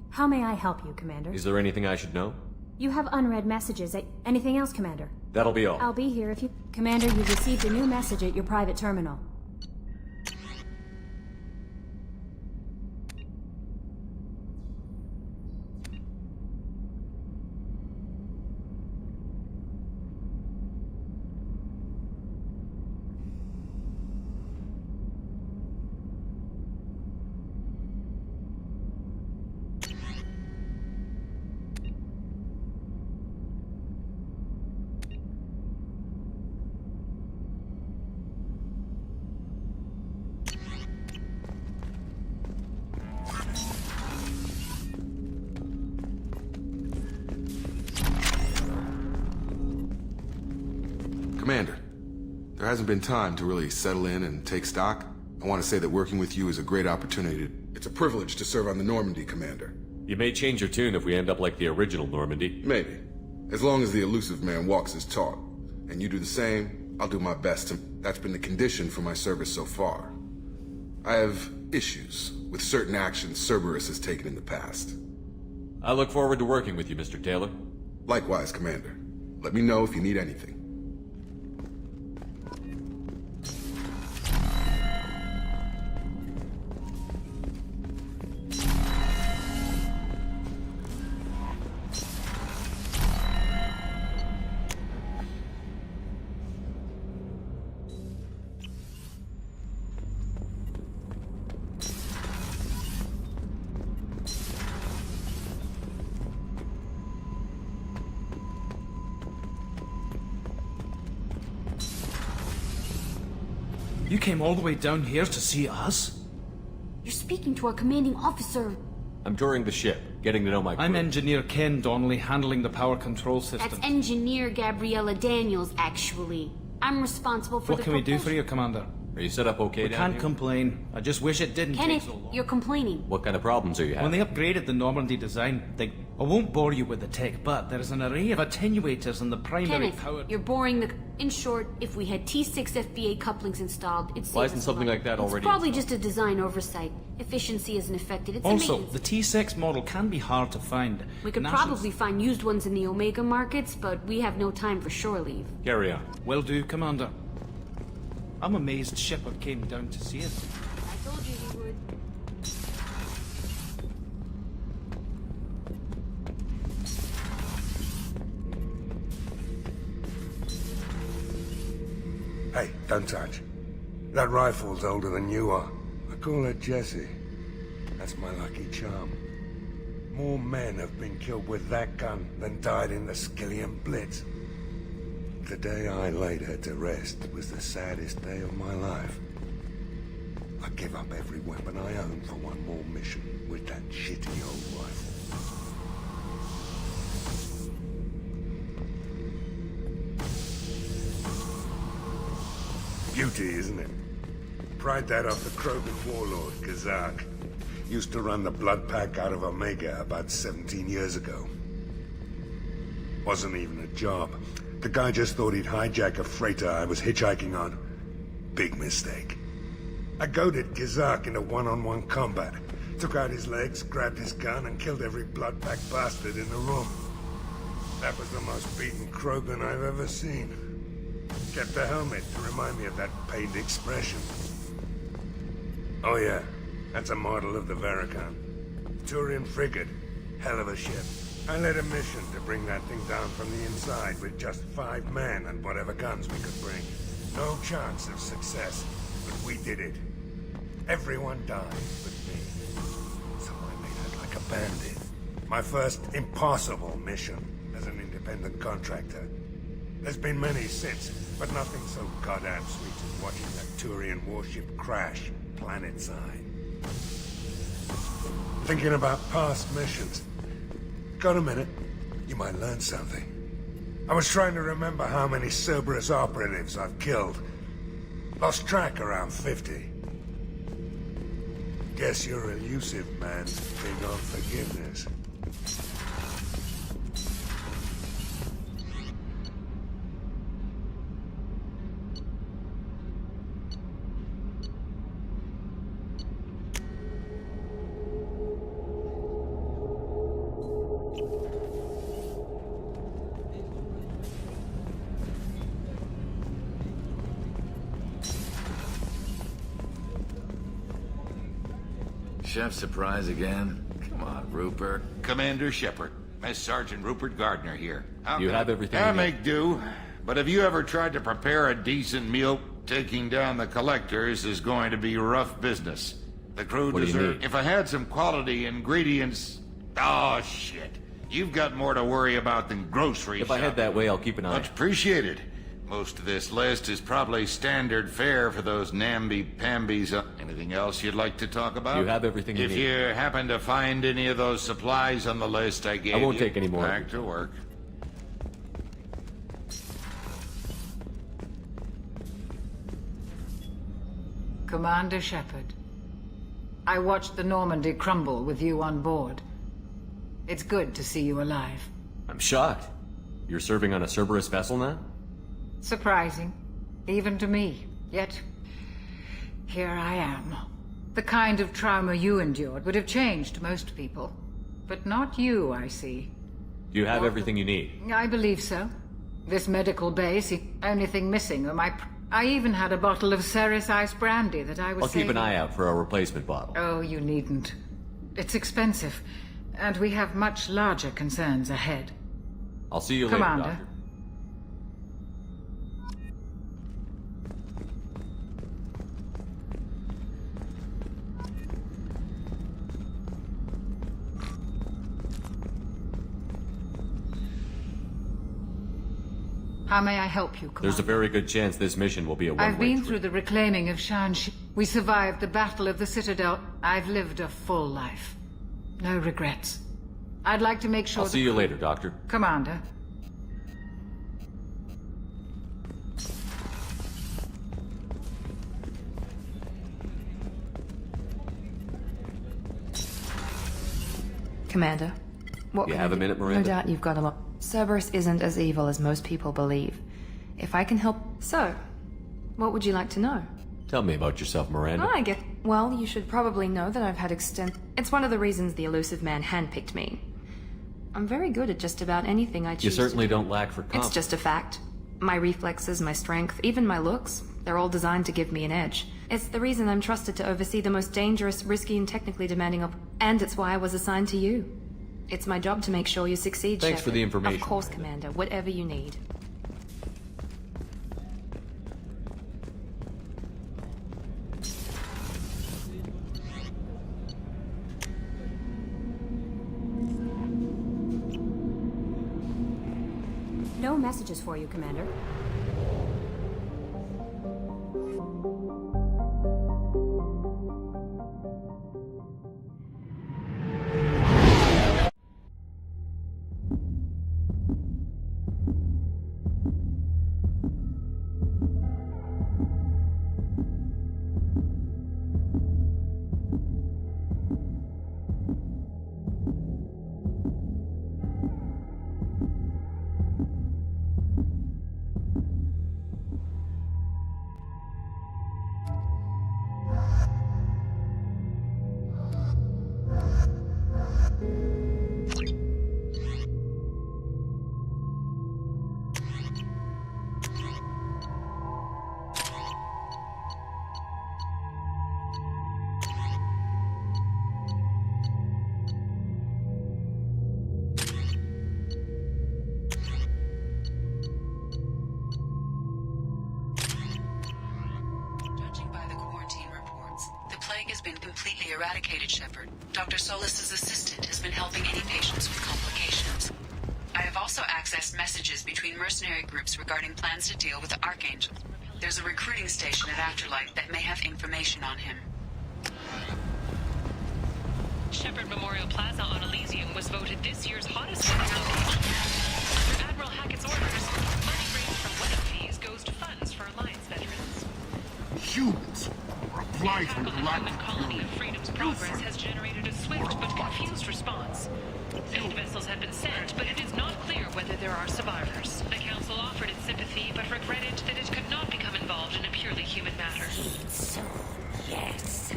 how may I help you, Commander? Is there anything I should know? You have unread messages. Anything else, Commander? That'll be all. I'll be here if you... Commander, you've received a new message at your private terminal. Commander, there hasn't been time to really settle in and take stock. I want to say that working with you is a great opportunity. It's a privilege to serve on the Normandy, Commander. You may change your tune if we end up like the original Normandy. Maybe. As long as the elusive man walks his talk. And you do the same, I'll do my best to... That's been the condition for my service so far. I have issues with certain actions Cerberus has taken in the past. I look forward to working with you, Mr. Taylor. Likewise, Commander. Let me know if you need anything. You came all the way down here to see us? You're speaking to our commanding officer. I'm touring the ship, getting to know my crew. I'm Engineer Ken Donnelly, handling the power control system. That's Engineer Gabriella Daniels, actually. I'm responsible for What can we do for you, Commander? Are you set up okay We down can't here? complain. I just wish it didn't Kenneth, take so long. you're complaining. What kind of problems are you When having? they upgraded the Normandy design, I won't bore you with the tech, but there is an array of attenuators in the primary Kenneth, power... you're boring the... In short, if we had T6 FBA couplings installed, it'd save Why us isn't a something lot. like that already It's probably just a design oversight. Efficiency isn't affected. It's a Also, maintenance. the T6 model can be hard to find. We could National- probably find used ones in the Omega markets, but we have no time for shore leave. Carry on. Will do, Commander. I'm amazed Shepard came down to see us. I told you he would. Hey, don't touch. That rifle's older than you are. I call her Jessie. That's my lucky charm. More men have been killed with that gun than died in the Skillian Blitz. The day I laid her to rest was the saddest day of my life. I give up every weapon I own for one more mission with that shitty old rifle. Beauty, isn't it? Pried that off the Krogan warlord, Kazak. Used to run the blood pack out of Omega about 17 years ago. Wasn't even a job. The guy just thought he'd hijack a freighter I was hitchhiking on. Big mistake. I goaded Gizak into one-on-one combat. Took out his legs, grabbed his gun, and killed every blood-packed bastard in the room. That was the most beaten Krogan I've ever seen. Kept a helmet to remind me of that pained expression. Oh yeah, that's a model of the Veracon. Turian frigate. Hell of a ship. I led a mission to bring that thing down from the inside with just 5 men and whatever guns we could bring. No chance of success, but we did it. Everyone died but me. So I made out like a bandit. My first impossible mission as an independent contractor. There's been many since, but nothing so goddamn sweet as watching that Turian warship crash planetside. Thinking about past missions. Got a minute? You might learn something. I was trying to remember how many Cerberus operatives I've killed. Lost track around 50. Guess your elusive man's big on forgiveness. Chef surprise again? Come on, Rupert. Commander Shepard. Mess Sergeant Rupert Gardner here. You have everything you I need. make do. But have you ever tried to prepare a decent meal? Taking down the collectors is going to be rough business. The crew What do you deserve... need? If I had some quality ingredients... Oh, shit. You've got more to worry about than grocery If I head that way, I'll keep an eye. Much appreciated. Most of this list is probably standard fare for those namby-pambies. Anything else you'd like to talk about? You have everything you If need. you happen to find any of those supplies on the list I gave you... I won't take any more. Back to work. Commander Shepard, I watched the Normandy crumble with you on board. It's good to see you alive. I'm shocked. You're serving on a Cerberus vessel now? Surprising, even to me. Yet, here I am. The kind of trauma you endured would have changed most people. But not you, I see. Do you have everything you need? I believe so. This medical base, the only thing missing are my... I even had a bottle of Ceres Ice brandy that I was I'll keep an saving. eye out for a replacement bottle. Oh, you needn't. It's expensive, and we have much larger concerns ahead. I'll see you later, Commander. Doctor. How may I help you, Commander? There's a very good chance this mission will be a one-way I've been trip. through the reclaiming of Shanxi. We survived the Battle of the Citadel. I've lived a full life. No regrets. I'd like to make sure I'll see you later, Doctor. Commander. Commander, what You can have I a do? minute, Miranda? No doubt you've got a lot. Cerberus isn't as evil as most people believe. If I can help... So, what would you like to know? Tell me about yourself, Miranda. I get... Well, you should probably know that I've had It's one of the reasons the elusive man handpicked me. I'm very good at just about anything I choose You certainly to do. don't lack for confidence. It's just a fact. My reflexes, my strength, even my looks, they're all designed to give me an edge. It's the reason I'm trusted to oversee the most dangerous, risky, and technically demanding and it's why I was assigned to you. It's my job to make sure you succeed, Thanks for Shepard. the information, Of course, Commander. Whatever you need. No messages for you, Commander. has been completely eradicated, Shepard. Dr. Solis's assistant has been helping any patients with complications. I have also accessed messages between mercenary groups regarding plans to deal with the Archangel. There's a recruiting station at Afterlight that may have information on him. Shepard Memorial Plaza on Elysium was voted this year's hottest wedding location. Under Admiral Hackett's orders, money raised from wedding fees goes to funds for Alliance veterans. Humans are applied The from attack on the human colony of Freedom's Progress has generated a swift but confused response. Aid vessels have been sent, but it is not clear whether there are survivors. The Council offered its sympathy, but regretted that it could not become involved in a purely human matter. So, yes.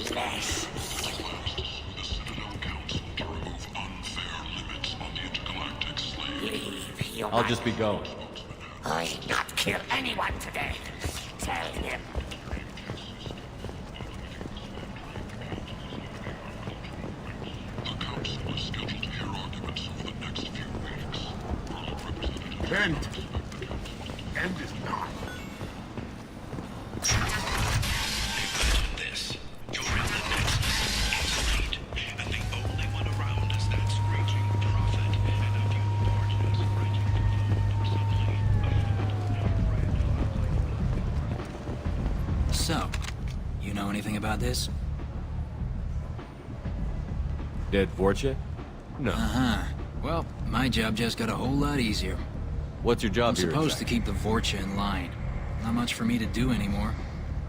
Flesh. Leave human. I'll just be going. I not kill anyone today. Tell him. End. End is not. This. You're in the Nexus. It's late. And the only one around us that's reaching profit. And a few fortunes writing suddenly. So, you know anything about this? Dead Vorcha? No. Uh-huh. Well, my job just got a whole lot easier. What's your job I'm here supposed to exactly? keep the Vorcha in line. Not much for me to do anymore.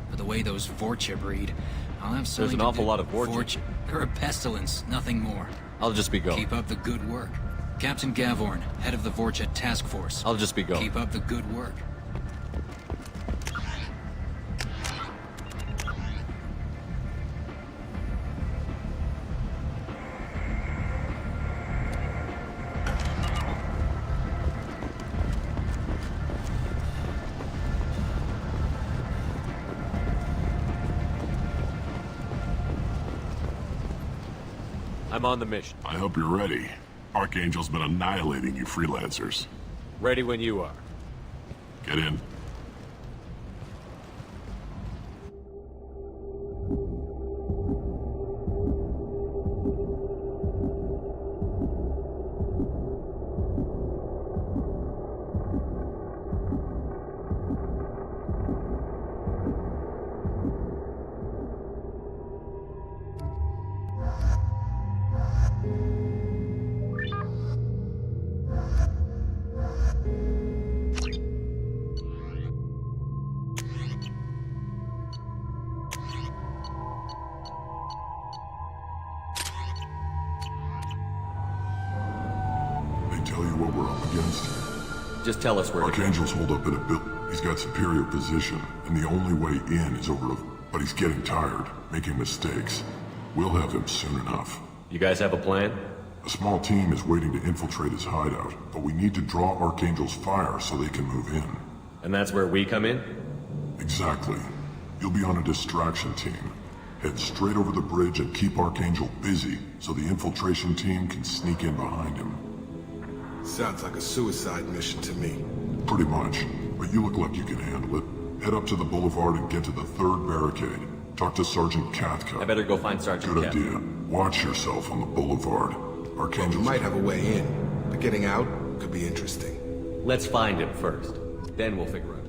But the way those Vorcha breed, I'll have something There's an awful lot of Vorcha. Vorcha. They're a pestilence, nothing more. I'll just be going. Keep up the good work. Captain Gavorn, head of the Vorcha task force. I'll just be going. Keep up the good work. I'm on the mission. I hope you're ready. Archangel's been annihilating you freelancers. Ready when you are. Get in. What we're up against? Just tell us where. Archangel's holed up in a building. He's got superior position, and the only way in is over. But he's getting tired, making mistakes. We'll have him soon enough. You guys have a plan? A small team is waiting to infiltrate his hideout, but we need to draw Archangel's fire so they can move in. And that's where we come in? Exactly. You'll be on a distraction team. Head straight over the bridge and keep Archangel busy so the infiltration team can sneak in behind him. Sounds like a suicide mission to me. Pretty much, but you look like you can handle it. Head up to the boulevard and get to the third barricade. Talk to Sergeant Katka. I better go find Sergeant Good Katka. idea. Watch yourself on the boulevard. Archangel might have a way in, but getting out could be interesting. Let's find him first. Then we'll figure out.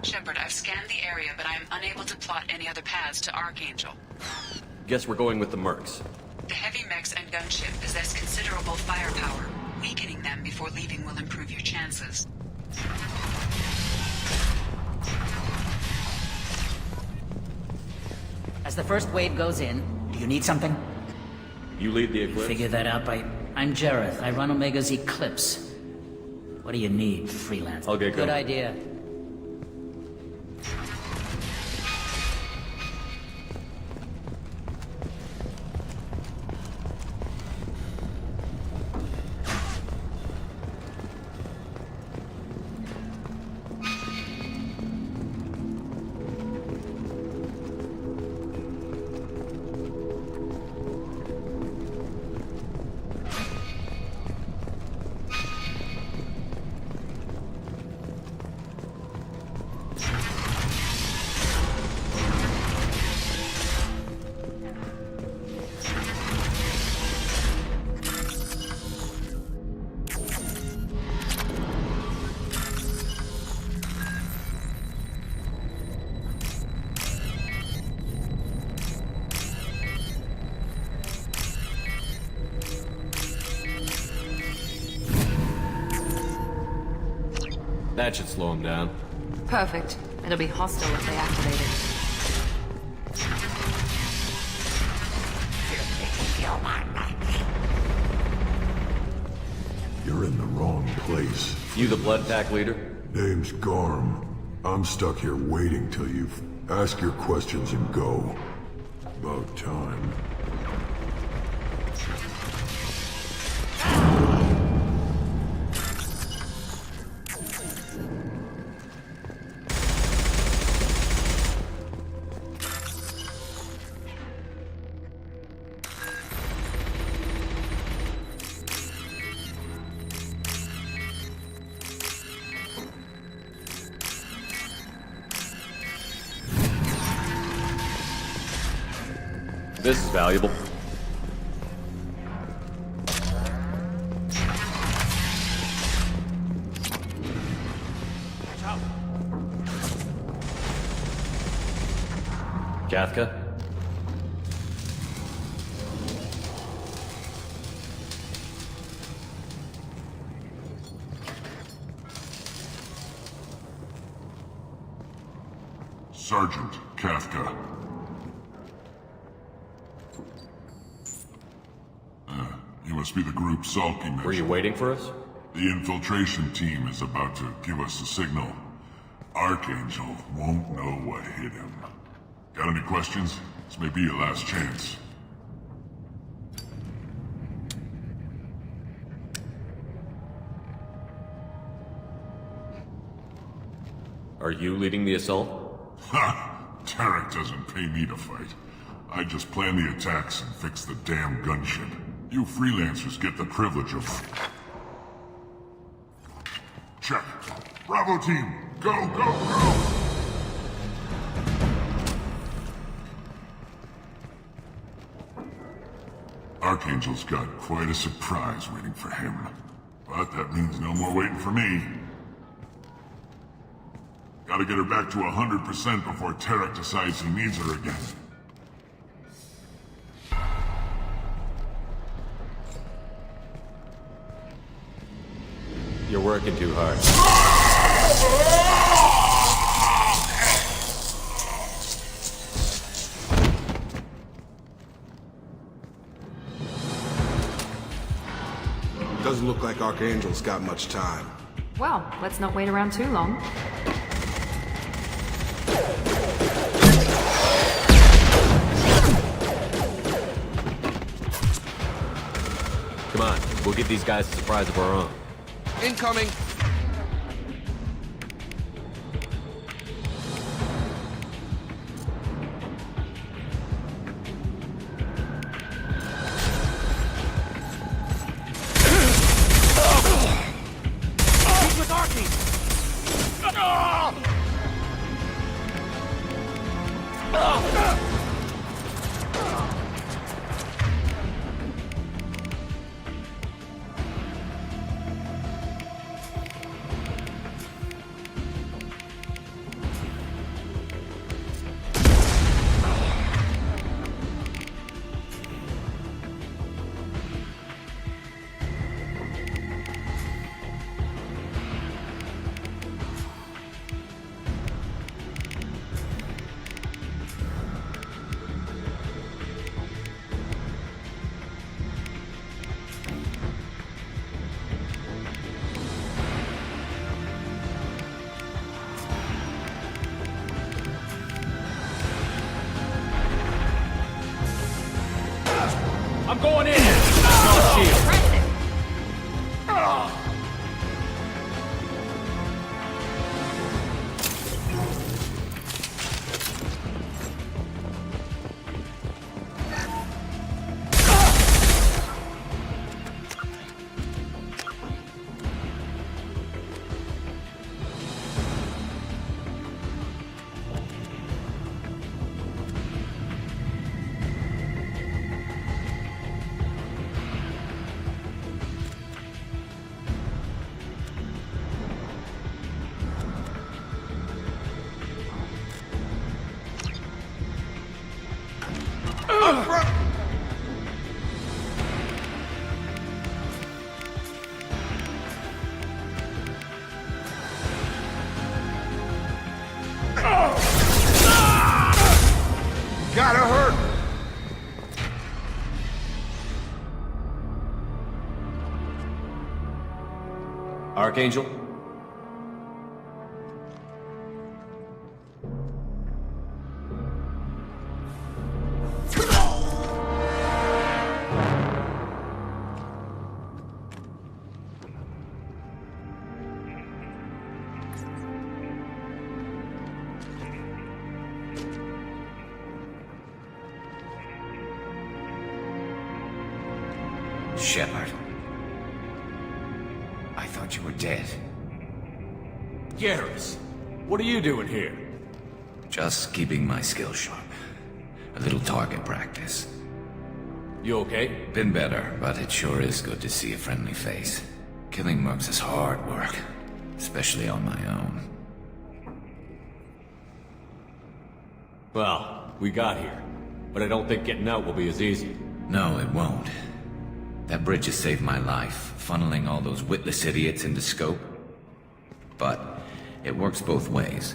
Shepard, I've scanned the area, but I am unable to plot any other paths to Archangel. Guess we're going with the Mercs. The heavy mechs and gunship possess considerable firepower. Weakening them before leaving will improve your chances. As the first wave goes in, do you need something? You lead the Eclipse? Figure that out by... I'm Jareth. I run Omega's Eclipse. What do you need, freelance? I'll get going. Good idea. That should slow them down. Perfect. It'll be hostile if they activate it. You're in the wrong place. You the blood pack leader? Name's Garm. I'm stuck here waiting till you've... Ask your questions and go. About time. This is valuable. Kathka? Sergeant Kathka. You must be the group sulking mission. Were you waiting for us? The infiltration team is about to give us a signal. Archangel won't know what hit him. Got any questions? This may be your last chance. Are you leading the assault? Ha! Tarek doesn't pay me to fight. I just plan the attacks and fix the damn gunship. You freelancers get the privilege of... Check. Bravo team, go, go, go! Archangel's got quite a surprise waiting for him. But that means no more waiting for me. Gotta get her back to 100% before Tarek decides he needs her again. You're working too hard. Doesn't look like Archangel's got much time. Well, let's not wait around too long. Come on, we'll give these guys a surprise of our own. Incoming! He's with Archie! I'm going in! No shield. Archangel? Shepard. I thought you were dead. Garrus, what are you doing here? Just keeping my skills sharp. A little target practice. You okay? Been better, but it sure is good to see a friendly face. Killing mercs is hard work, especially on my own. Well, we got here, but I don't think getting out will be as easy. No, it won't. That bridge has saved my life, funneling all those witless idiots into scope. But it works both ways.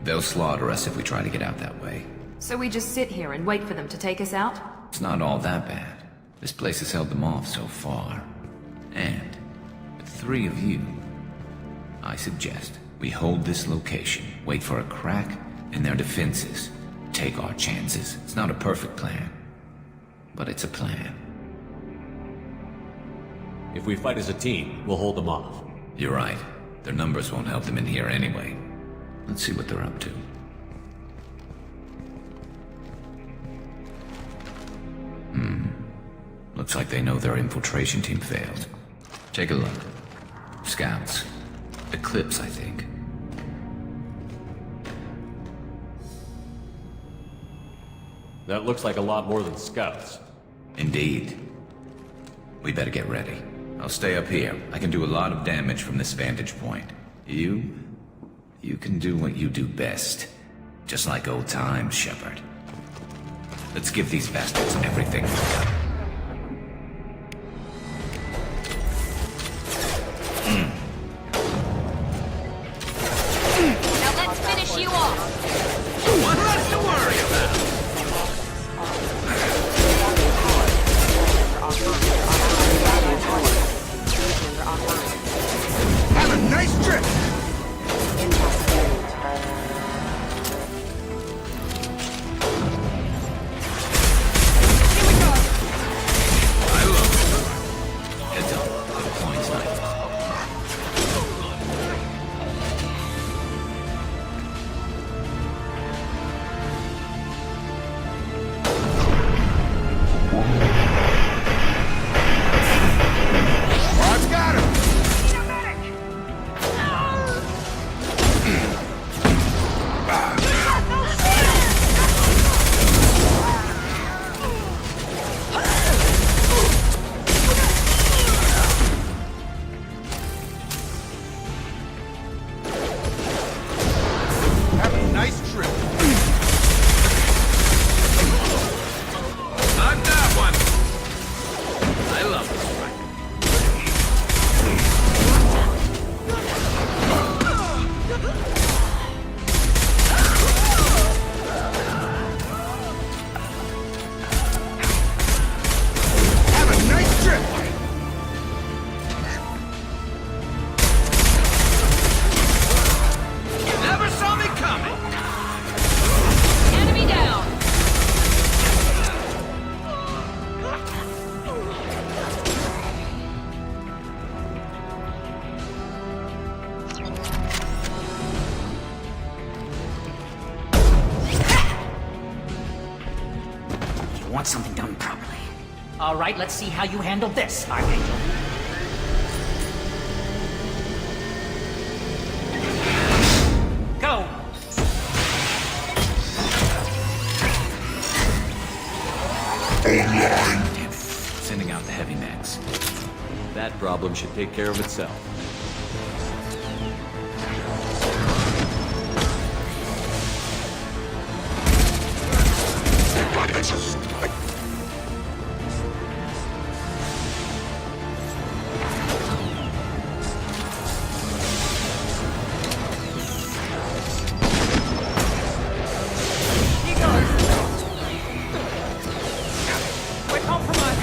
They'll slaughter us if we try to get out that way. So we just sit here and wait for them to take us out? It's not all that bad. This place has held them off so far. And with 3 of you, I suggest we hold this location, wait for a crack in their defenses, take our chances. It's not a perfect plan, but it's a plan. If we fight as a team, we'll hold them off. You're right. Their numbers won't help them in here anyway. Let's see what they're up to. Looks like they know their infiltration team failed. Take a look. Scouts. Eclipse, I think. That looks like a lot more than scouts. Indeed. We better get ready. I'll stay up here. I can do a lot of damage from this vantage point. You can do what you do best. Just like old times, Shepard. Let's give these bastards everything we got. Now let's finish you off. One less to worry about. Have a nice trip. Heads up. Deploying snipers. I've got him. Have a nice trip. I've got one. I love this fight. Have a nice trip. Never saw me coming. Enemy down. You want something done properly. All right, let's see how you handle this, Archangel. Go! Sending out the heavy mechs. That problem should take care of itself. We're compromised.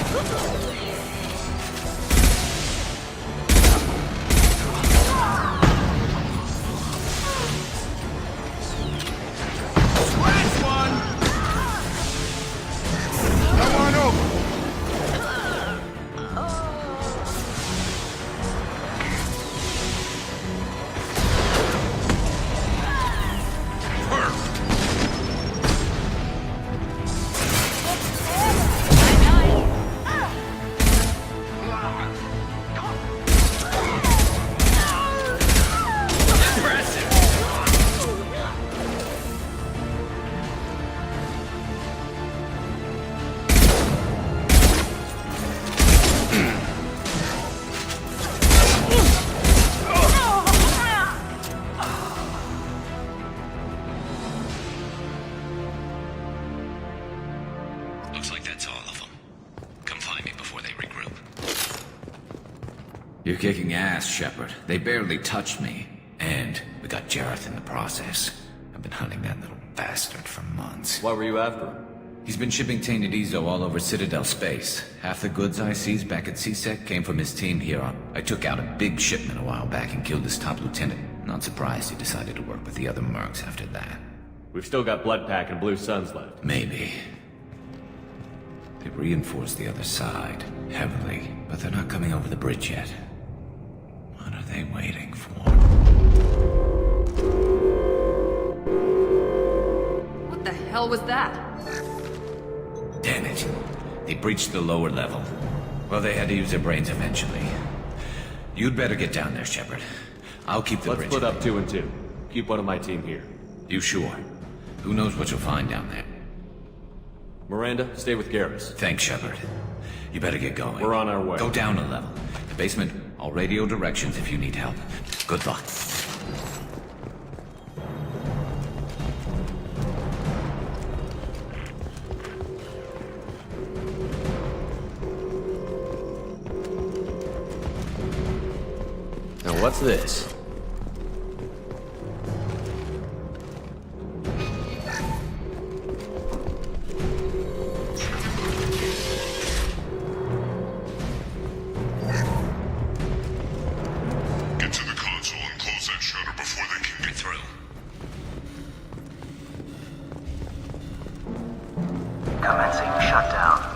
You're kicking ass, Shepard. They barely touched me. And we got Jareth in the process. I've been hunting that little bastard for months. What were you after? He's been shipping tainted Ezo all over Citadel space. Half the goods I seized back at CSEC came from his team here on. I took out a big shipment a while back and killed his top lieutenant. Not surprised he decided to work with the other mercs after that. We've still got Bloodpack and Blue Suns left. Maybe. They reinforced the other side, heavily, but they're not coming over the bridge yet. What are they waiting for? What the hell was that? Damn it. They breached the lower level. Well, they had to use their brains eventually. You'd better get down there, Shepard. I'll keep the bridge. Let's split up 2 and 2. Keep one of my team here. You sure? Who knows what you'll find down there? Miranda, stay with Garrus. Thanks, Shepard. You better get going. We're on our way. Go down a level. The basement, all radio directions if you need help. Good luck. Now what's this? Get to the console and close that shutter before they can get through. Commencing shutdown.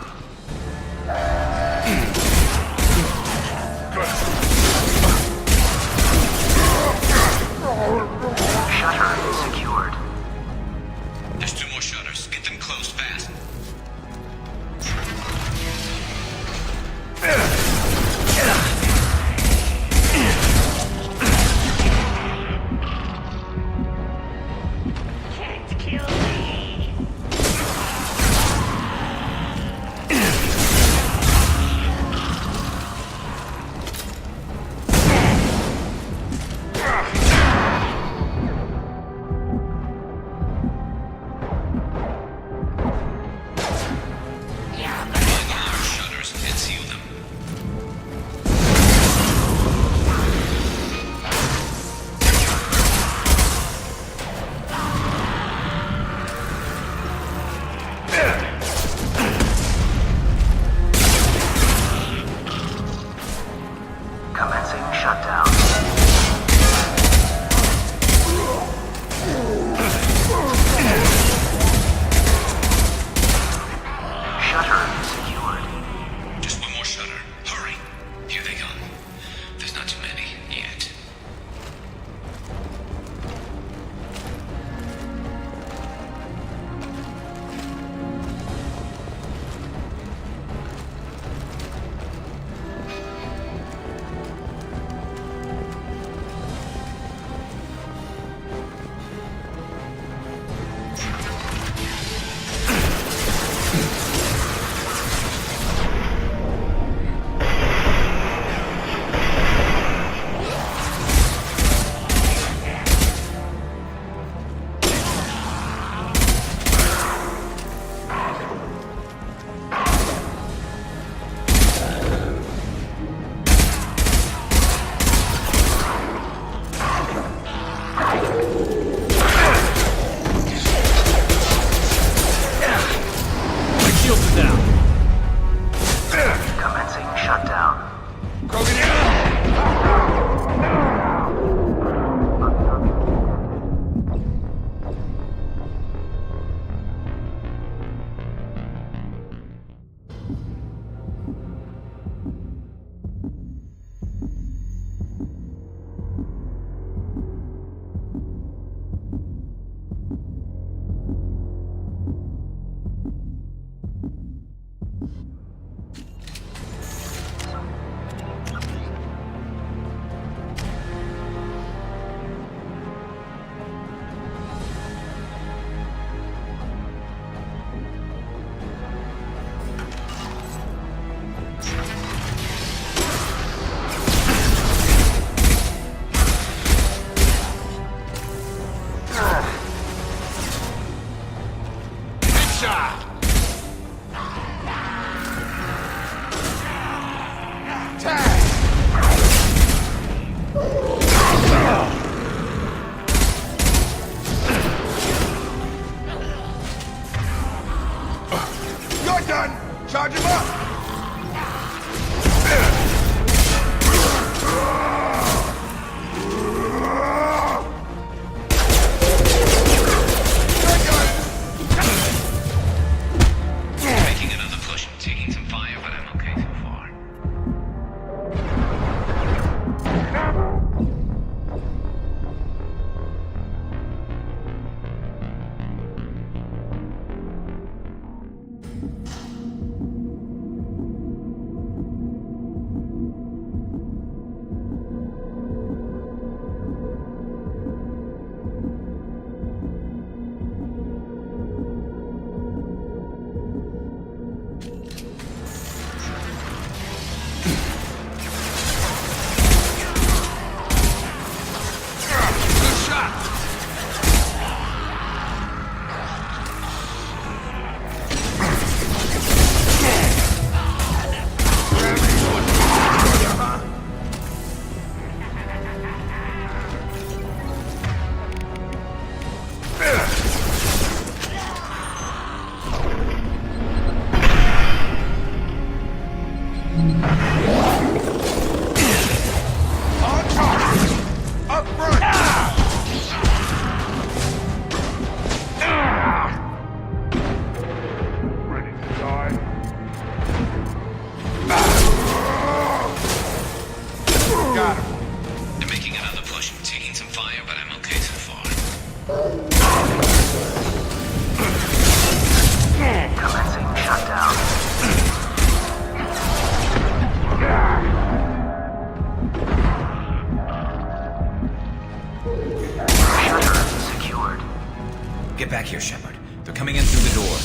Get back here, Shepard. They're coming in through the doors.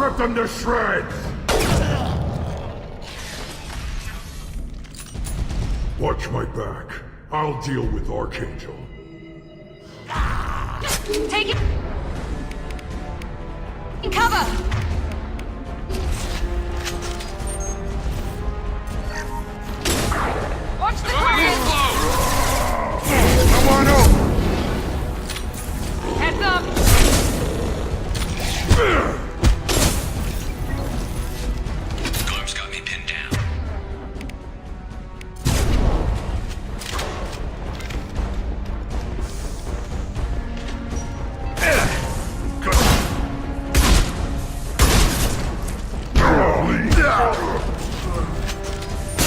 Rip them to shreds! Watch my back. I'll deal with Archangel. Take it! Cover! Watch the ground! Come on over! Heads up! Gorm's got me pinned down.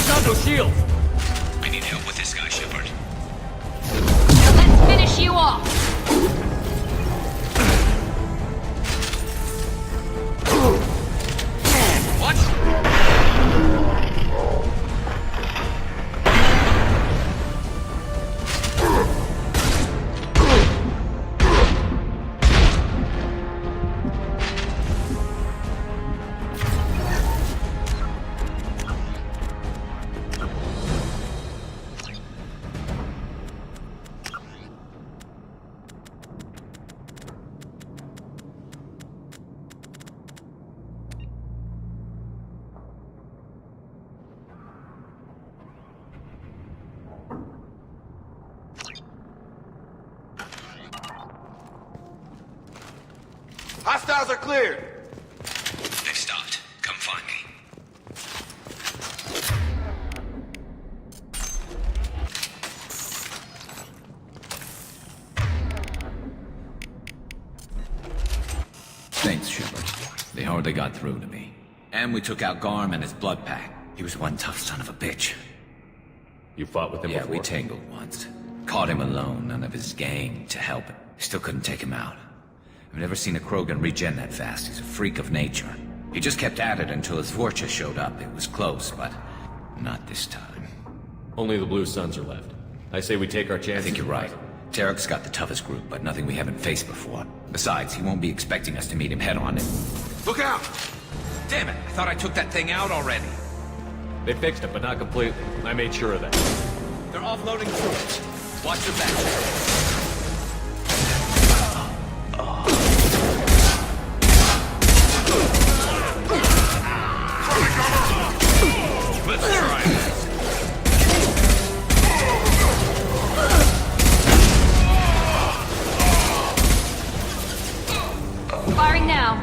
Not no shield! I need help with this guy, Shepard. Let's finish you off! Hostiles are cleared. They've stopped. Come find me. Thanks, Shepard. They hardly got through to me. And we took out Garm and his blood pack. He was one tough son of a bitch. You fought with him Yeah, before? we tangled once. Caught him alone, none of his gang to help him. Still couldn't take him out. I've never seen a Krogan regen that fast. He's a freak of nature. He just kept at it until his Vorcha showed up. It was close, but not this time. Only the Blue Suns are left. I say we take our I chances. think you're right. Tarek's got the toughest group, but nothing we haven't faced before. Besides, he won't be expecting us to meet him head-on. Look out! Damn it! I thought I took that thing out already. They fixed it, but not completely. I made sure of that. They're offloading troops. Watch your back. Let's try this. Firing now.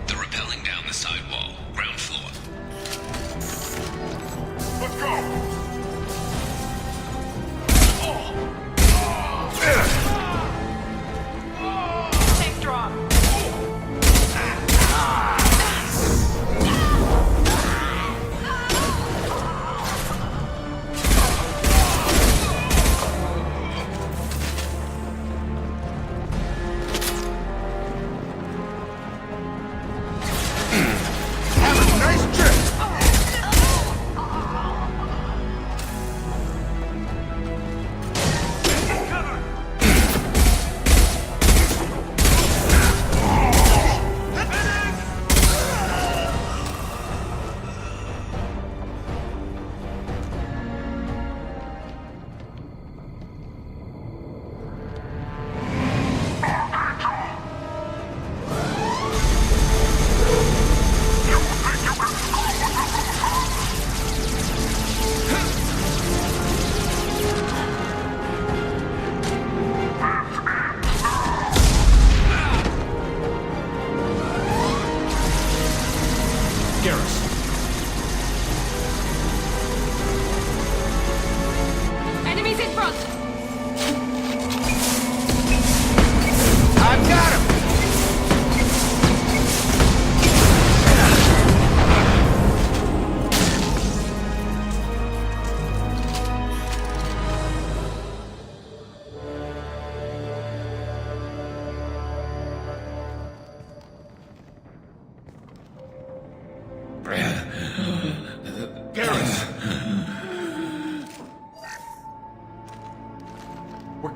They're rappelling down the side wall, ground floor. Let's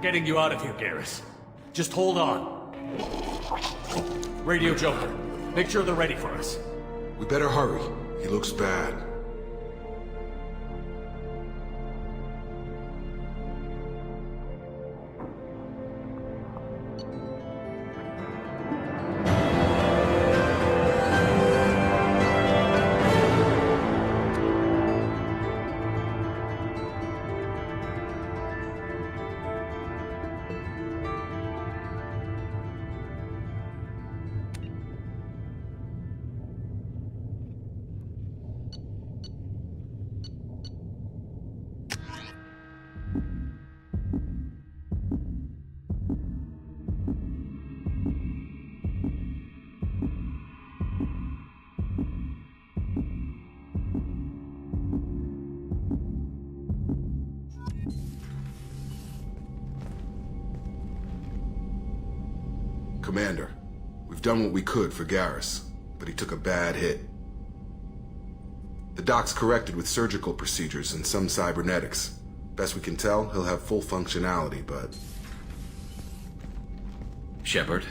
getting you out of here, Garrus. Just hold on. Radio Joker, make sure they're ready for us. We better hurry. He looks bad. Commander, we've done what we could for Garrus, but he took a bad hit. The doc's corrected with surgical procedures and some cybernetics. Best we can tell, he'll have full functionality, but... Shepard?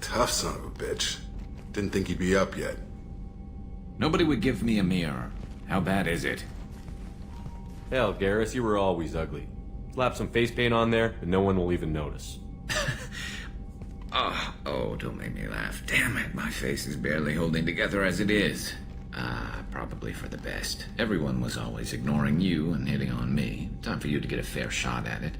Tough son of a bitch. Didn't think he'd be up yet. Nobody would give me a mirror. How bad is it? Hell, Garrus, you were always ugly. Slap some face paint on there, and no one will even notice. Oh, don't make me laugh. Damn it, my face is barely holding together as it is. Probably for the best. Everyone was always ignoring you and hitting on me. Time for you to get a fair shot at it.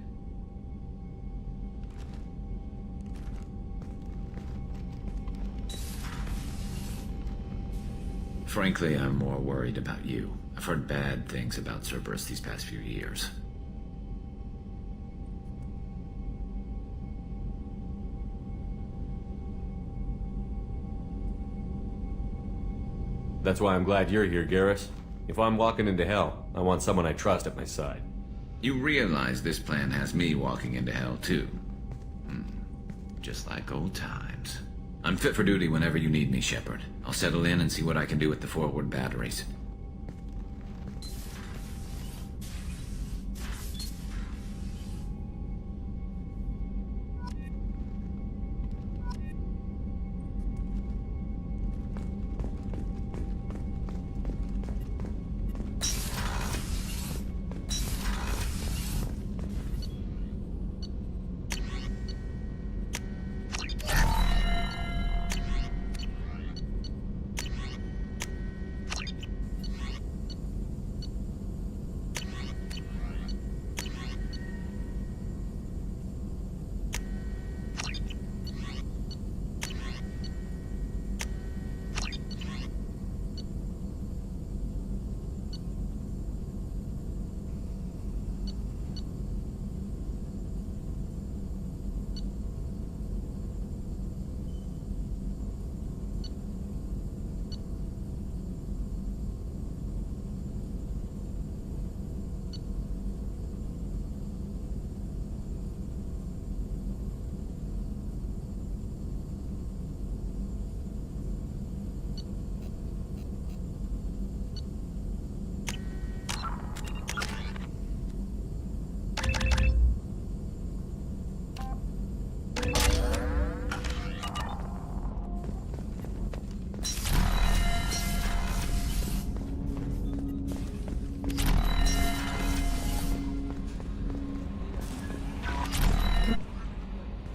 Frankly, I'm more worried about you. I've heard bad things about Cerberus these past few years. That's why I'm glad you're here, Garrus. If I'm walking into hell, I want someone I trust at my side. You realize this plan has me walking into hell, too. Just like old times. I'm fit for duty whenever you need me, Shepard. I'll settle in and see what I can do with the forward batteries.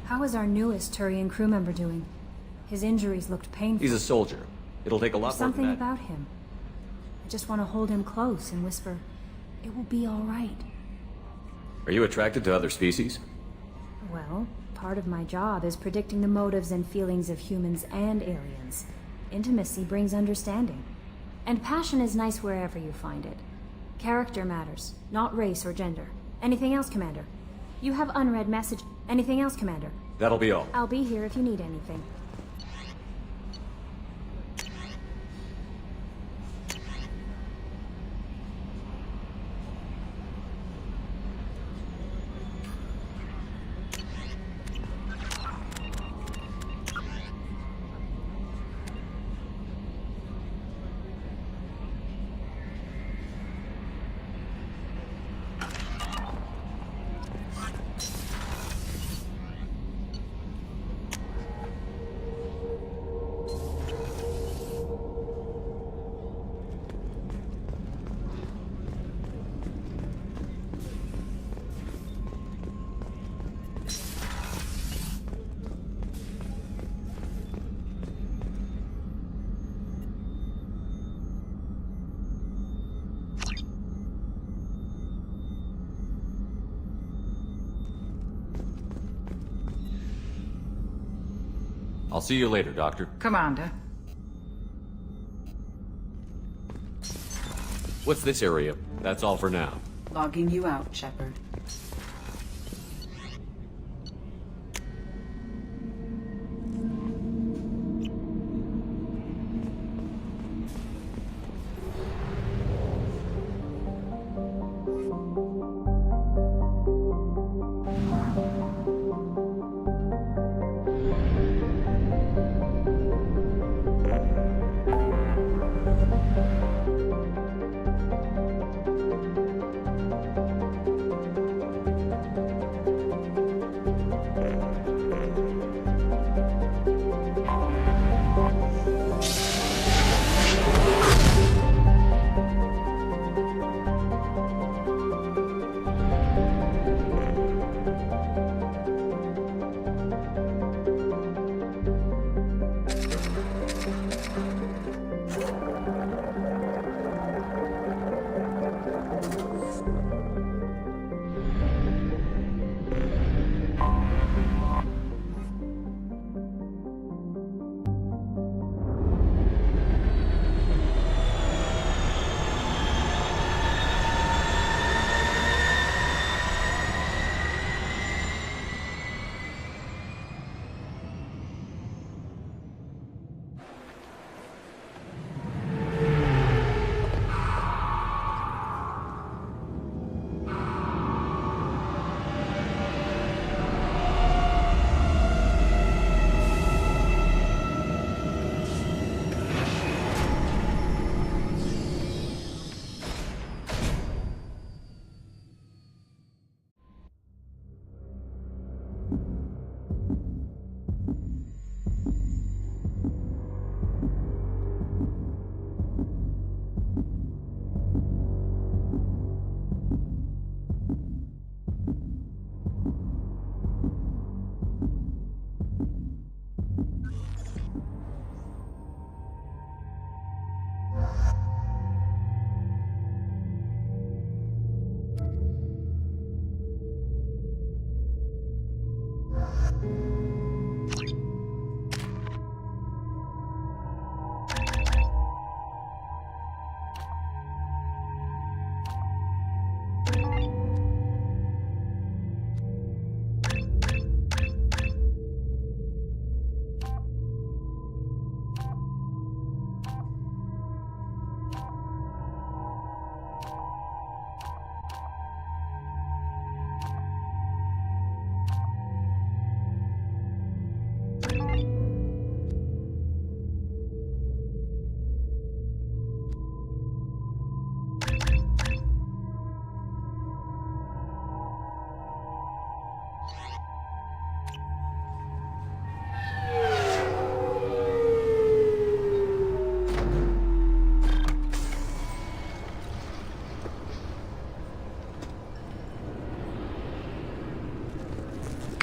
How is our newest Turian crew member doing? His injuries looked painful. He's a soldier. It'll take a lot There's more than something that. about him. I just want to hold him close and whisper, "It will be all right." Are you attracted to other species? Well, part of my job is predicting the motives and feelings of humans and aliens. Intimacy brings understanding. And passion is nice wherever you find it. Character matters, not race or gender. Anything else, Commander? You have unread message. Anything else, Commander? That'll be all. I'll be here if you need anything. I'll see you later, Doctor. Commander. What's this area? That's all for now. Logging you out, Shepard.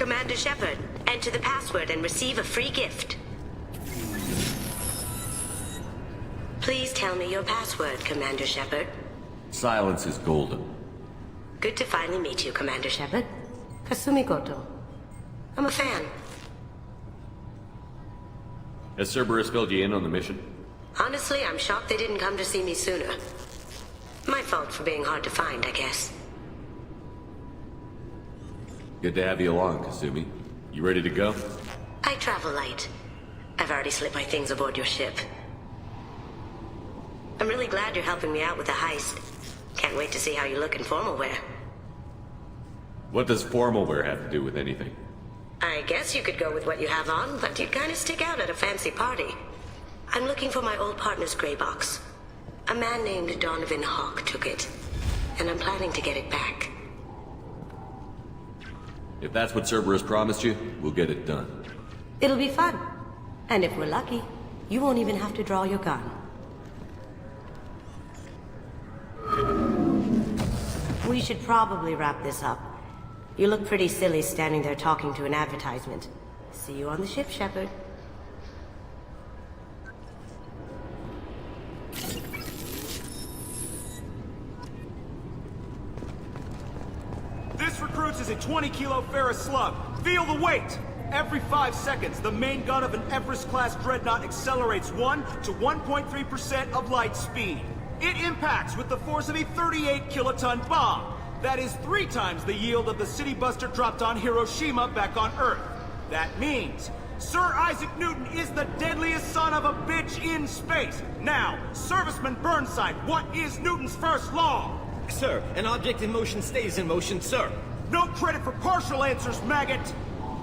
Commander Shepard, enter the password and receive a free gift. Please tell me your password, Commander Shepard. Silence is golden. Good to finally meet you, Commander Shepard. Kasumi Goto. I'm a fan. Has Cerberus filled you in on the mission? Honestly, I'm shocked they didn't come to see me sooner. My fault for being hard to find, I guess. Good to have you along, Kasumi. You ready to go? I travel light. I've already slipped my things aboard your ship. I'm really glad you're helping me out with the heist. Can't wait to see how you look in formal wear. What does formal wear have to do with anything? I guess you could go with what you have on, but you'd kind of stick out at a fancy party. I'm looking for my old partner's gray box. A man named Donovan Hawk took it, and I'm planning to get it back. If that's what Cerberus promised you, we'll get it done. It'll be fun. And if we're lucky, you won't even have to draw your gun. We should probably wrap this up. You look pretty silly standing there talking to an advertisement. See you on the ship, Shepard. This recruits is a 20-kilo ferrous slug. Feel the weight! Every 5 seconds, the main gun of an Everest-class dreadnought accelerates 1 to 1.3% of light speed. It impacts with the force of a 38-kiloton bomb. That is 3 times the yield of the city buster dropped on Hiroshima back on Earth. That means Sir Isaac Newton is the deadliest son of a bitch in space. Now, Serviceman Burnside, what is Newton's first law? Sir, an object in motion stays in motion, sir. No credit for partial answers, maggot!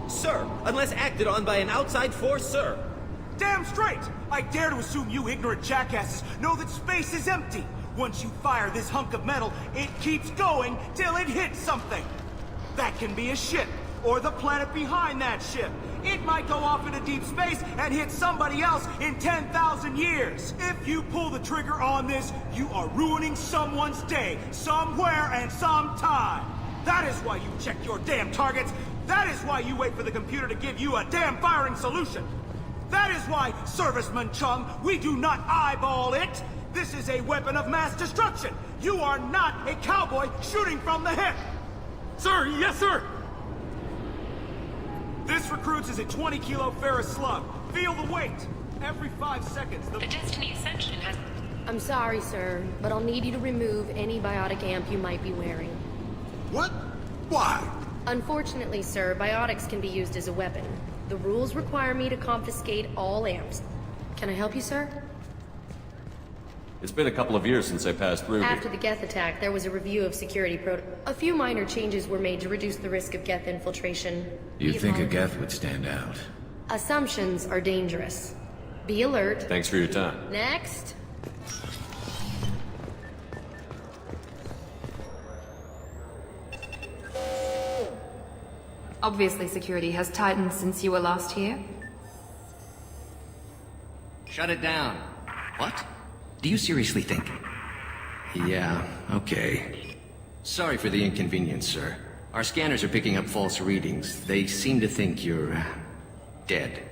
Sir, unless acted on by an outside force, sir. Damn straight! I dare to assume you ignorant jackasses know that space is empty. Once you fire this hunk of metal, it keeps going till it hits something. That can be a ship, or the planet behind that ship. It might go off into deep space and hit somebody else in 10,000 years. If you pull the trigger on this, you are ruining someone's day, somewhere and sometime. That is why you check your damn targets. That is why you wait for the computer to give you a damn firing solution. That is why, Serviceman Chung, we do not eyeball it. This is a weapon of mass destruction. You are not a cowboy shooting from the hip. Sir, yes, sir. This recruits is a 20-kilo ferrous slug. Feel the weight. Every 5 seconds, The Destiny Ascension has... I'm sorry, sir, but I'll need you to remove any biotic amp you might be wearing. What? Why? Unfortunately, sir, biotics can be used as a weapon. The rules require me to confiscate all amps. Can I help you, sir? It's been a couple of years since I passed through here. After the Geth attack, there was a review of security A few minor changes were made to reduce the risk of Geth infiltration. You think a Geth would stand out? Assumptions are dangerous. Be alert. Thanks for your time. Next. Obviously, security has tightened since you were last here. Shut it down. What? Do you seriously think? Yeah, okay. Sorry for the inconvenience, sir. Our scanners are picking up false readings. They seem to think you're... dead.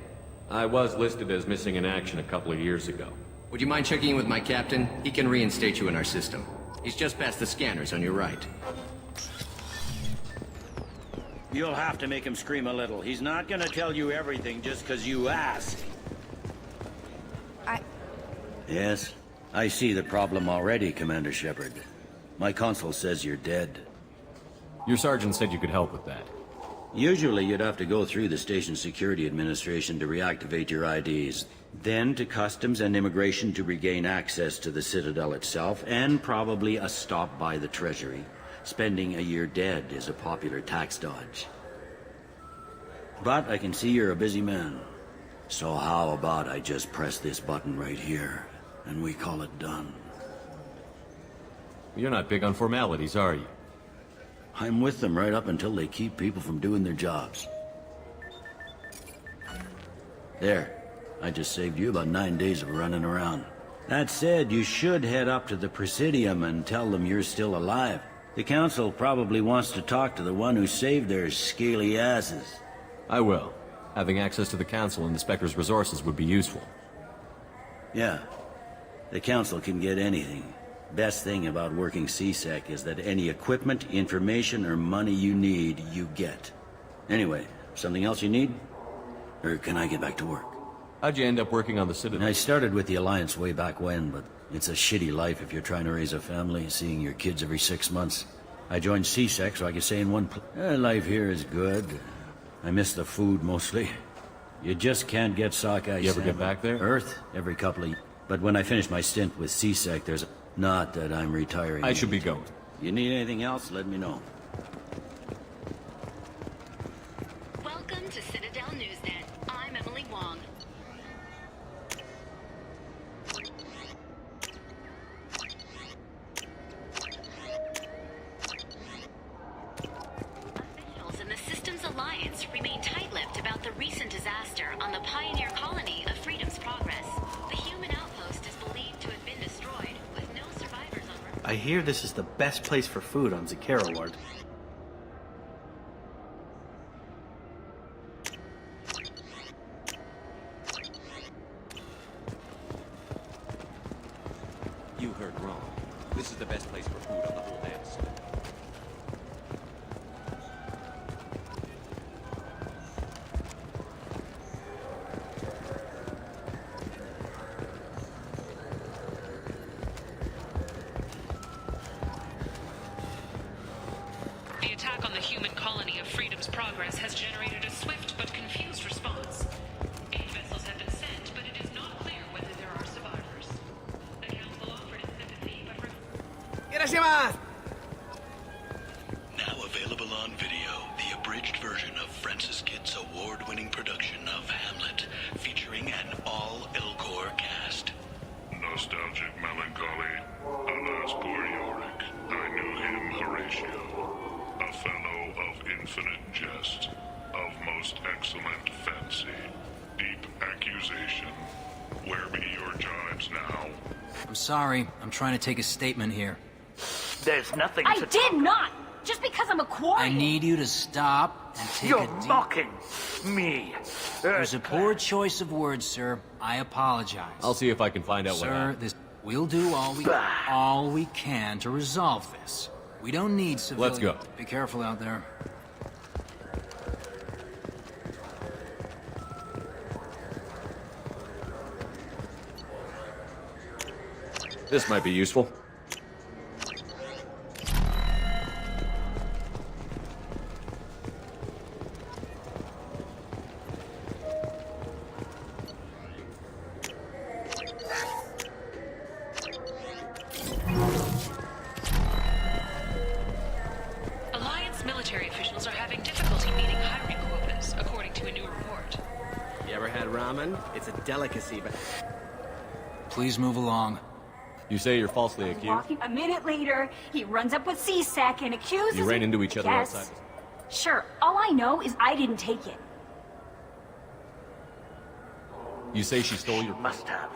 I was listed as missing in action a couple of years ago. Would you mind checking in with my captain? He can reinstate you in our system. He's just past the scanners on your right. You'll have to make him scream a little. He's not gonna tell you everything just because you ask. Yes? I see the problem already, Commander Shepard. My console says you're dead. Your sergeant said you could help with that. Usually you'd have to go through the Station Security Administration to reactivate your IDs, then to Customs and Immigration to regain access to the Citadel itself, and probably a stop by the Treasury. Spending a year dead is a popular tax dodge. But I can see you're a busy man. So how about I just press this button right here, and we call it done? You're not big on formalities, are you? I'm with them right up until they keep people from doing their jobs. There. I just saved you about 9 days of running around. That said, you should head up to the Presidium and tell them you're still alive. The Council probably wants to talk to the one who saved their scaly asses. I will. Having access to the Council and the Spectre's resources would be useful. Yeah. The Council can get anything. Best thing about working CSEC is that any equipment, information, or money you need, you get. Anyway, something else you need? Or can I get back to work? How'd you end up working on the Citadel? I started with the Alliance way back when, but it's a shitty life if you're trying to raise a family, seeing your kids every 6 months. I joined CSEC so I could stay in one place. Life here is good. I miss the food mostly. You just can't get sockeye. You ever get back there? Earth, every couple of... But when I finish my stint with CSEC, there's... Not that I'm retiring. I should be going. You need anything else, let me know. Welcome to Citadel Newsnet. I'm Emily Wong. Officials in the Systems Alliance remain tight-lipped about the recent disaster on the pioneer colony of Freedom's Progress. The human outpost is believed to have been destroyed, with no survivors on record. I hear this is the best place for food on Zakera Ward. You heard wrong. This is the best place for food on the whole damn city. on the human colony of Freedom's Progress has generated a swift but confused response. 8 vessels have been sent, but it is not clear whether there are survivors. The Council offered its sympathy, but... Now available on video, the abridged version of Francis Kidd's award-winning production of Hamlet, featuring an all-Elcor cast. Nostalgic melancholy, alas poor Yorick. I knew him, Horatio. A fellow of infinite jest, of most excellent fancy, deep accusation. Where be your jibes now? I'm sorry, I'm trying to take a statement here. There's nothing I did not! Just because I'm a quarry! I need you to stop and take You're a deep... mocking me! It was a poor choice of words, sir. I apologize. I'll see if I can find out what Sir, happened. we'll do all we can to resolve this. We don't need civilians. Let's go. Be careful out there. This might be useful. Alliance military officials are having difficulty meeting hiring quotas, according to a new report. You ever had ramen? It's a delicacy, but... Please move along. You say you're falsely accused? A minute later, he runs up with C-Sec and accuses... You ran into each other Yes. outside. Sure, all I know is I didn't take it. You say she stole your... Must have.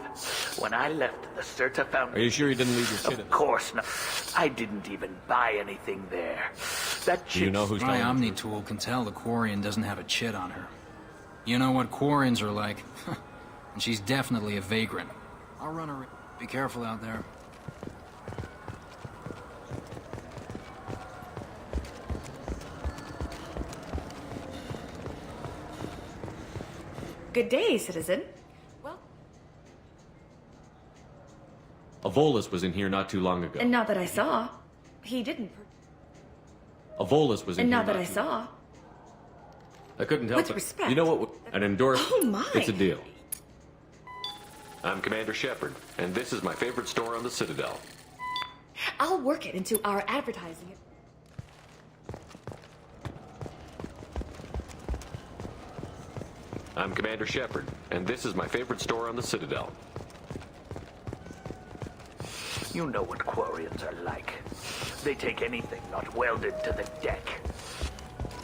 When I left the Certa Foundation... Are you sure you didn't leave your shit Of course not. I didn't even buy anything there. That Do you know who's My telling the Omni tool can tell the Quarian doesn't have a chit on her. You know what Quarians are like. And she's definitely a vagrant. I'll run her... Be careful out there. Good day, citizen. A Volus was in here not too long ago. And not that I saw. He didn't. A Volus was in And here not that I too saw. I couldn't help With it. respect. You know what? An endorsement. Oh, my. It's a deal. I'm Commander Shepard, and this is my favorite store on the Citadel. I'll work it into our advertising. I'm Commander Shepard, and this is my favorite store on the Citadel. You know what Quarians are like. They take anything not welded to the deck.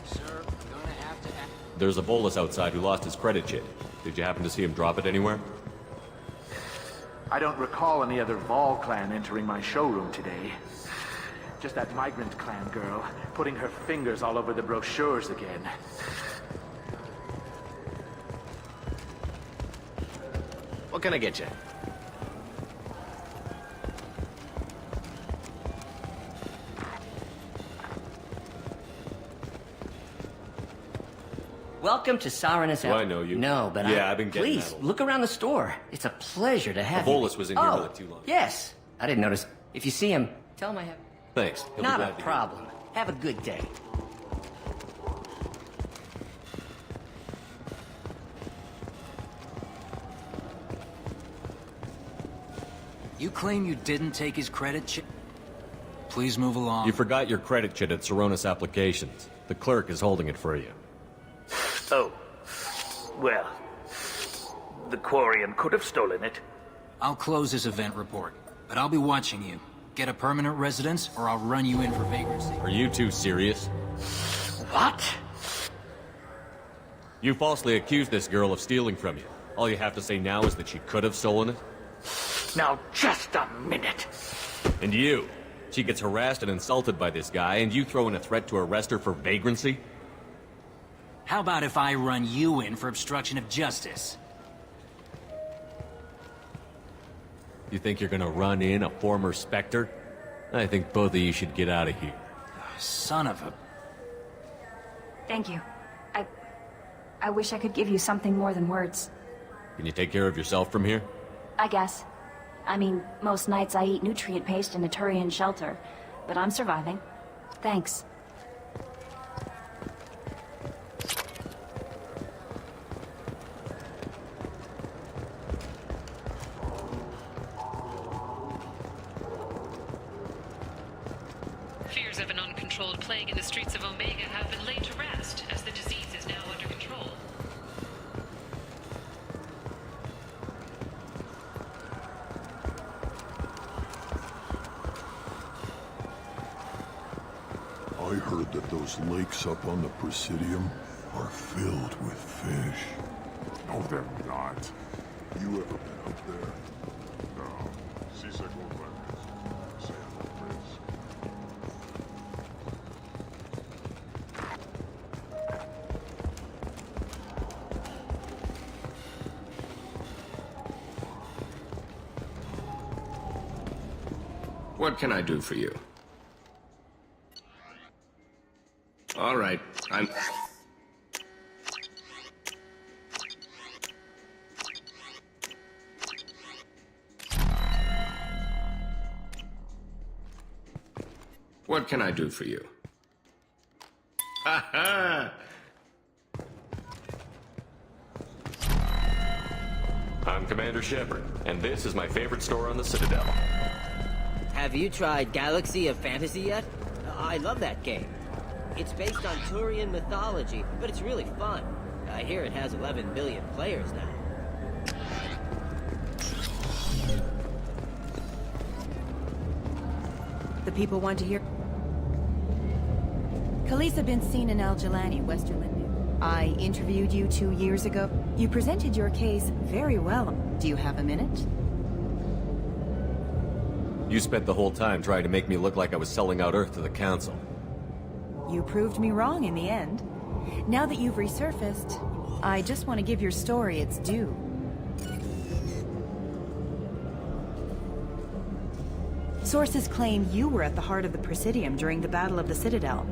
Sir, I'm gonna have to... There's a Volus outside who lost his credit chit. Did you happen to see him drop it anywhere? I don't recall any other Vol clan entering my showroom today. Just that migrant clan girl putting her fingers all over the brochures again. What can I get you? Welcome to Saranus. Do I know you? No, but Yeah, I've been getting Please, that. look around the store. It's a pleasure to have A you. Volus was in here Oh, not too long. yes. I didn't notice. If you see him, tell him I have... Thanks. He'll be Not glad a to hear. problem. Have a good day. You claim you didn't take his credit chit? Please move along. You forgot your credit chit at Saronis Applications. The clerk is holding it for you. Oh. Well, the Quarian could have stolen it. I'll close this event report, but I'll be watching you. Get a permanent residence, or I'll run you in for vagrancy. Are you two serious? What? You falsely accused this girl of stealing from you. All you have to say now is that she could have stolen it? Now, just a minute. And you? She gets harassed and insulted by this guy, and you throw in a threat to arrest her for vagrancy? How about if I run you in for obstruction of justice? You think you're gonna run in a former Spectre? I think both of you should get out of here. Son of a... Thank you. I wish I could give you something more than words. Can you take care of yourself from here? I guess. I mean, most nights I eat nutrient paste in a Turian shelter, but I'm surviving. Thanks. plague in the streets of Omega have been laid to rest, as the disease is now under control. I heard that those lakes up on the Presidium are filled with fish. No, they're not. You ever been up there? No. Seasick won't let me. Say I'm at risk. What can I do for you? All right, I'm... What can I do for you? Ha ha! I'm Commander Shepard, and this is my favorite store on the Citadel. Have you tried Galaxy of Fantasy yet? I love that game. It's based on Turian mythology, but it's really fun. I hear it has 11 billion players now. The people want to hear... Khaleesa bin seen in Al-Jalani, Westerland. I interviewed you 2 years ago. You presented your case very well. Do you have a minute? You spent the whole time trying to make me look like I was selling out Earth to the Council. You proved me wrong in the end. Now that you've resurfaced, I just want to give your story its due. Sources claim you were at the heart of the Presidium during the Battle of the Citadel.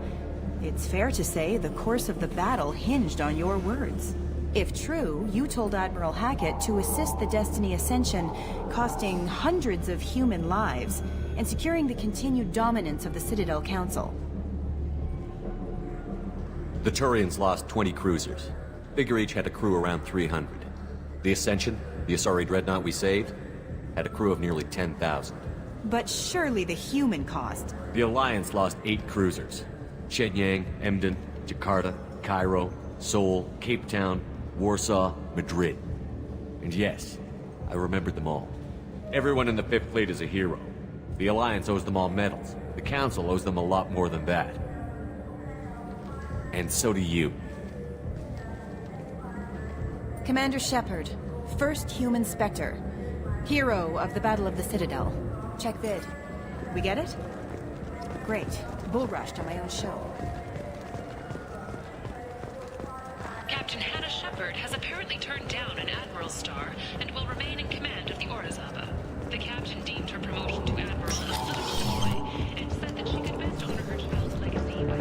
It's fair to say the course of the battle hinged on your words. If true, you told Admiral Hackett to assist the Destiny Ascension, costing hundreds of human lives, and securing the continued dominance of the Citadel Council. The Turians lost 20 cruisers. Figure each had a crew around 300. The Ascension, the Asari dreadnought we saved, had a crew of nearly 10,000. But surely the human cost. The Alliance lost 8 cruisers. Shenyang, Emden, Jakarta, Cairo, Seoul, Cape Town, Warsaw, Madrid. And yes, I remembered them all. Everyone in the Fifth Fleet is a hero. The Alliance owes them all medals. The Council owes them a lot more than that. And so do you. Commander Shepard, first human Spectre. Hero of the Battle of the Citadel. Check vid. We get it? Great. Bull rushed on my own show. Captain Hannah Shepard has apparently turned down an Admiral's star and will remain in command of the Orizaba. The captain deemed her promotion to Admiral a political ploy and said that she could best honor her child's legacy by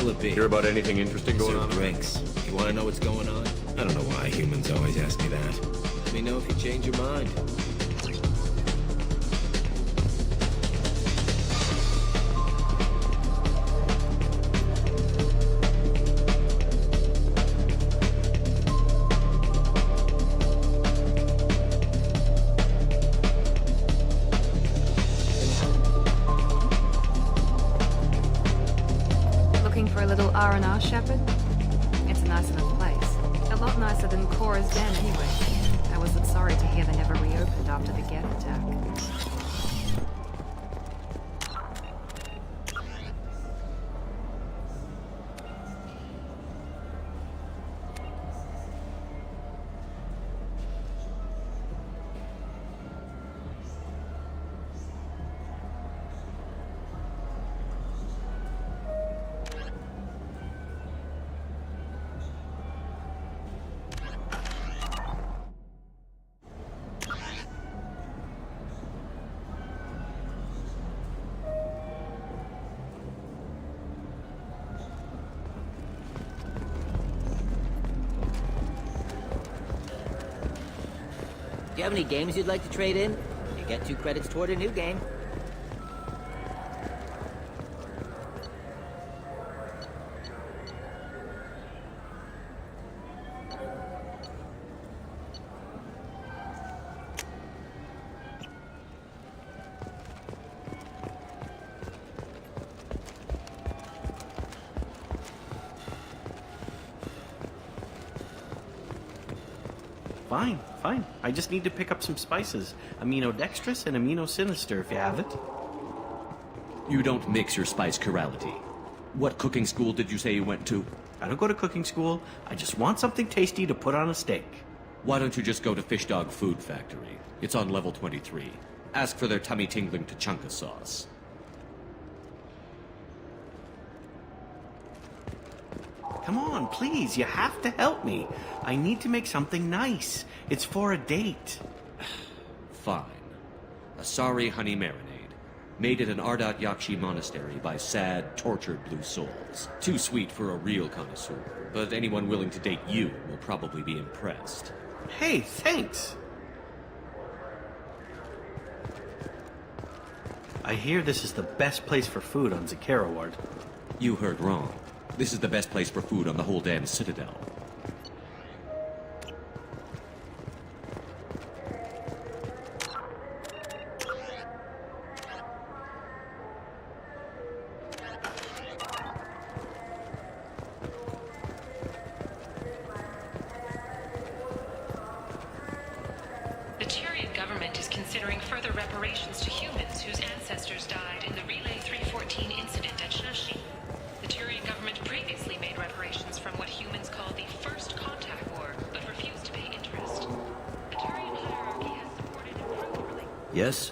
Will it be? Hear about anything interesting going on? Drinks. You want to know what's going on? I don't know why humans always ask me that. Let me know if you change your mind. Looking for a little R&R, Shepard? It's a nice enough place. A lot nicer than Cora's den, anyway. I was sorry to hear they never reopened after the Geth attack. Do you have any games you'd like to trade in? You get 2 credits toward a new game. Fine, fine. I just need to pick up some spices. Aminodextrous and aminosinister, if you have it. You don't mix your spice chirality. What cooking school did you say you went to? I don't go to cooking school. I just want something tasty to put on a steak. Why don't you just go to Fish Dog Food Factory? It's on level 23. Ask for their tummy-tingling Tachanka sauce. Come on, please, you have to help me. I need to make something nice. It's for a date. Fine. Asari honey marinade. Made at an Ardat Yakshi monastery by sad, tortured blue souls. Too sweet for a real connoisseur, but anyone willing to date you will probably be impressed. Hey, thanks. I hear this is the best place for food on Zakera Ward. You heard wrong. This is the best place for food on the whole damn Citadel. The Tyrian government is considering further reparations to humans whose ancestors died in the Relay 314 incident at Shashi. The Tyrian government previously made reparations from what humans call the First Contact War, but refused to pay interest. The Tyrian hierarchy has supported improved relations. Yes?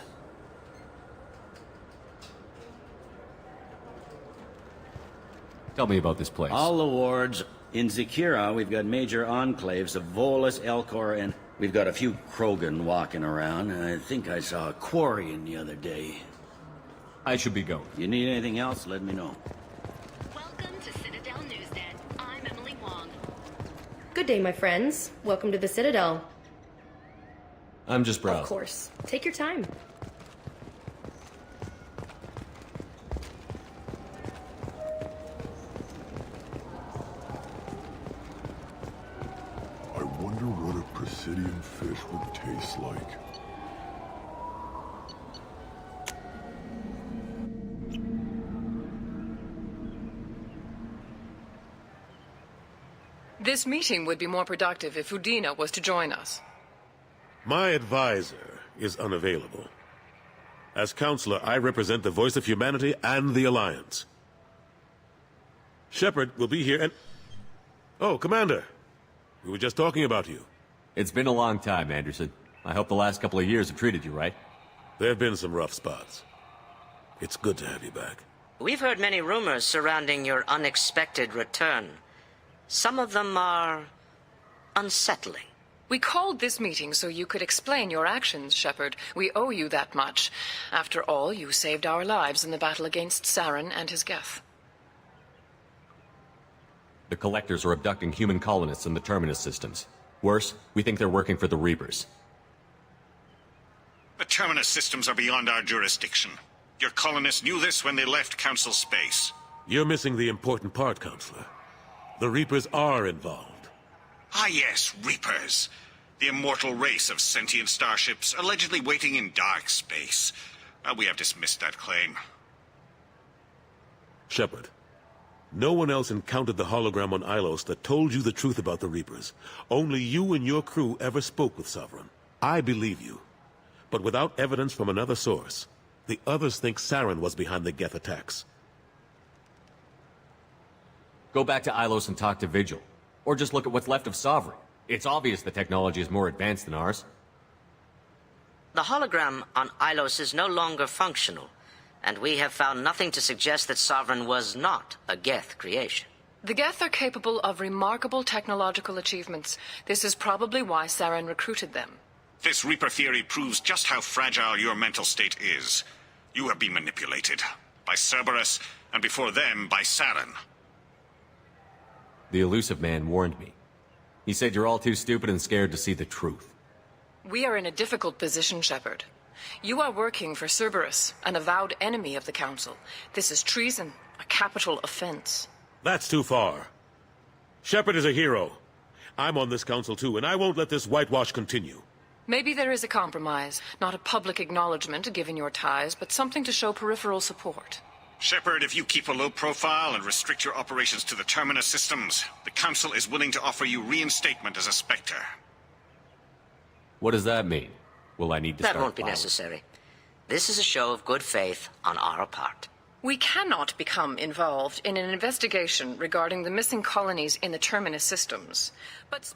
Tell me about this place. All the wards. In Zakira, we've got major enclaves of Volus, Elcor, and we've got a few Krogan walking around. I think I saw a Quarian the other day. I should be going. You need anything else, let me know. Welcome to Citadel Newsnet. I'm Emily Wong. Good day, my friends. Welcome to the Citadel. I'm just browsing. Of course. Take your time. I wonder what a Presidium fish would taste like. This meeting would be more productive if Udina was to join us. My advisor is unavailable. As counselor, I represent the voice of humanity and the Alliance. Shepard will be here and... Oh, Commander. We were just talking about you. It's been a long time, Anderson. I hope the last couple of years have treated you right. There have been some rough spots. It's good to have you back. We've heard many rumors surrounding your unexpected return. Some of them are unsettling. We called this meeting so you could explain your actions, Shepard. We owe you that much. After all, you saved our lives in the battle against Saren and his Geth. The Collectors are abducting human colonists in the Terminus systems. Worse, we think they're working for the Reapers. The Terminus systems are beyond our jurisdiction. Your colonists knew this when they left Council space. You're missing the important part, Counselor. The Reapers are involved. Ah yes, Reapers. The immortal race of sentient starships allegedly waiting in dark space. We have dismissed that claim. Shepard, no one else encountered the hologram on Ilos that told you the truth about the Reapers. Only you and your crew ever spoke with Sovereign. I believe you. But without evidence from another source, the others think Saren was behind the Geth attacks. Go back to Ilos and talk to Vigil. Or just look at what's left of Sovereign. It's obvious the technology is more advanced than ours. The hologram on Ilos is no longer functional, and we have found nothing to suggest that Sovereign was not a Geth creation. The Geth are capable of remarkable technological achievements. This is probably why Saren recruited them. This Reaper theory proves just how fragile your mental state is. You have been manipulated. By Cerberus, and before them, by Saren. The elusive man warned me. He said you're all too stupid and scared to see the truth. We are in a difficult position, Shepard. You are working for Cerberus, an avowed enemy of the Council. This is treason, a capital offense. That's too far. Shepard is a hero. I'm on this council too, and I won't let this whitewash continue. Maybe there is a compromise. Not a public acknowledgement given your ties, but something to show peripheral support. Shepard, if you keep a low profile and restrict your operations to the Terminus systems, the Council is willing to offer you reinstatement as a Spectre. What does that mean? Will I need to That start won't be filing? necessary. This is a show of good faith on our part. We cannot become involved in an investigation regarding the missing colonies in the Terminus systems. But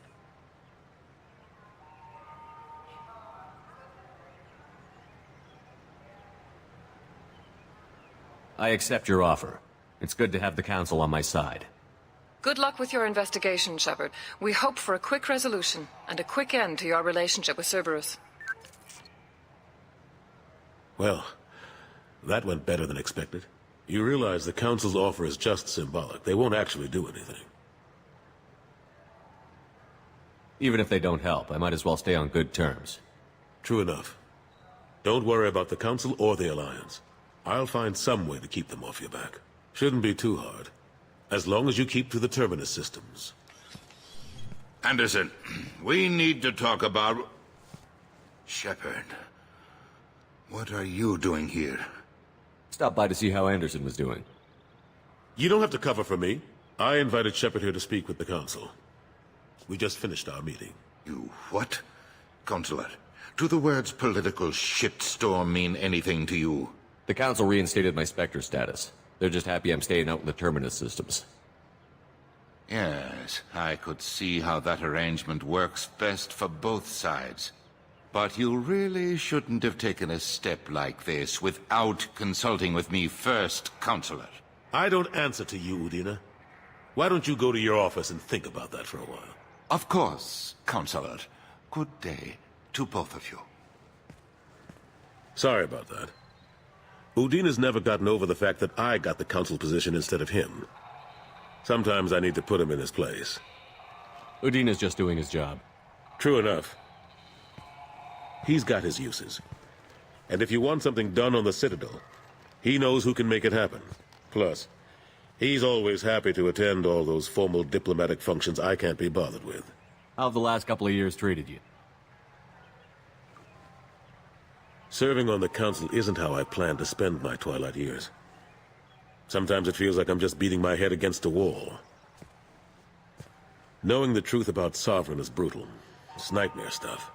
I accept your offer. It's good to have the Council on my side. good luck with your investigation, Shepard. We hope for a quick resolution and a quick end to your relationship with Cerberus. Well, that went better than expected. You realize the Council's offer is just symbolic. They won't actually do anything. Even if they don't help, I might as well stay on good terms. True enough. Don't worry about the Council or the Alliance. I'll find some way to keep them off your back. Shouldn't be too hard. As long as you keep to the Terminus systems. Anderson, we need to talk about... Shepard. What are you doing here? Stopped by to see how Anderson was doing. You don't have to cover for me. I invited Shepard here to speak with the Council. We just finished our meeting. You what? Counselor, do the words political shitstorm mean anything to you? The Council reinstated my Spectre status. They're just happy I'm staying out in the Terminus systems. Yes, I could see how that arrangement works best for both sides. But you really shouldn't have taken a step like this without consulting with me first, Counselor. I don't answer to you, Udina. Why don't you go to your office and think about that for a while? Of course, Counselor. Good day to both of you. Sorry about that. Udina's never gotten over the fact that I got the Council position instead of him. Sometimes I need to put him in his place. Udina's just doing his job. True enough. He's got his uses. And if you want something done on the Citadel, he knows who can make it happen. Plus, he's always happy to attend all those formal diplomatic functions I can't be bothered with. How have the last couple of years treated you? Serving on the Council isn't how I plan to spend my twilight years. Sometimes it feels like I'm just beating my head against a wall. Knowing the truth about Sovereign is brutal. It's nightmare stuff.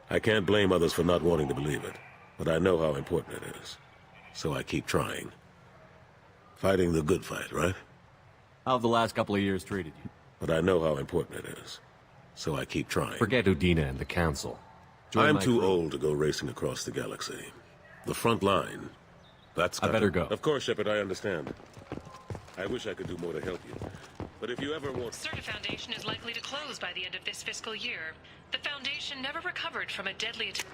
I can't blame others for not wanting to believe it, but I know how important it is. So I keep trying. Fighting the good fight, right? How have the last couple of years treated you? But I know how important it is. So I keep trying. Forget Udina and the Council. Join I'm my too crew. old to go racing across the galaxy. The front line. That's I better go. Of course, Shepard, I understand. I wish I could do more to help you. But if you ever want... Certa Foundation is likely to close by the end of this fiscal year. The Foundation never recovered from a deadly attack.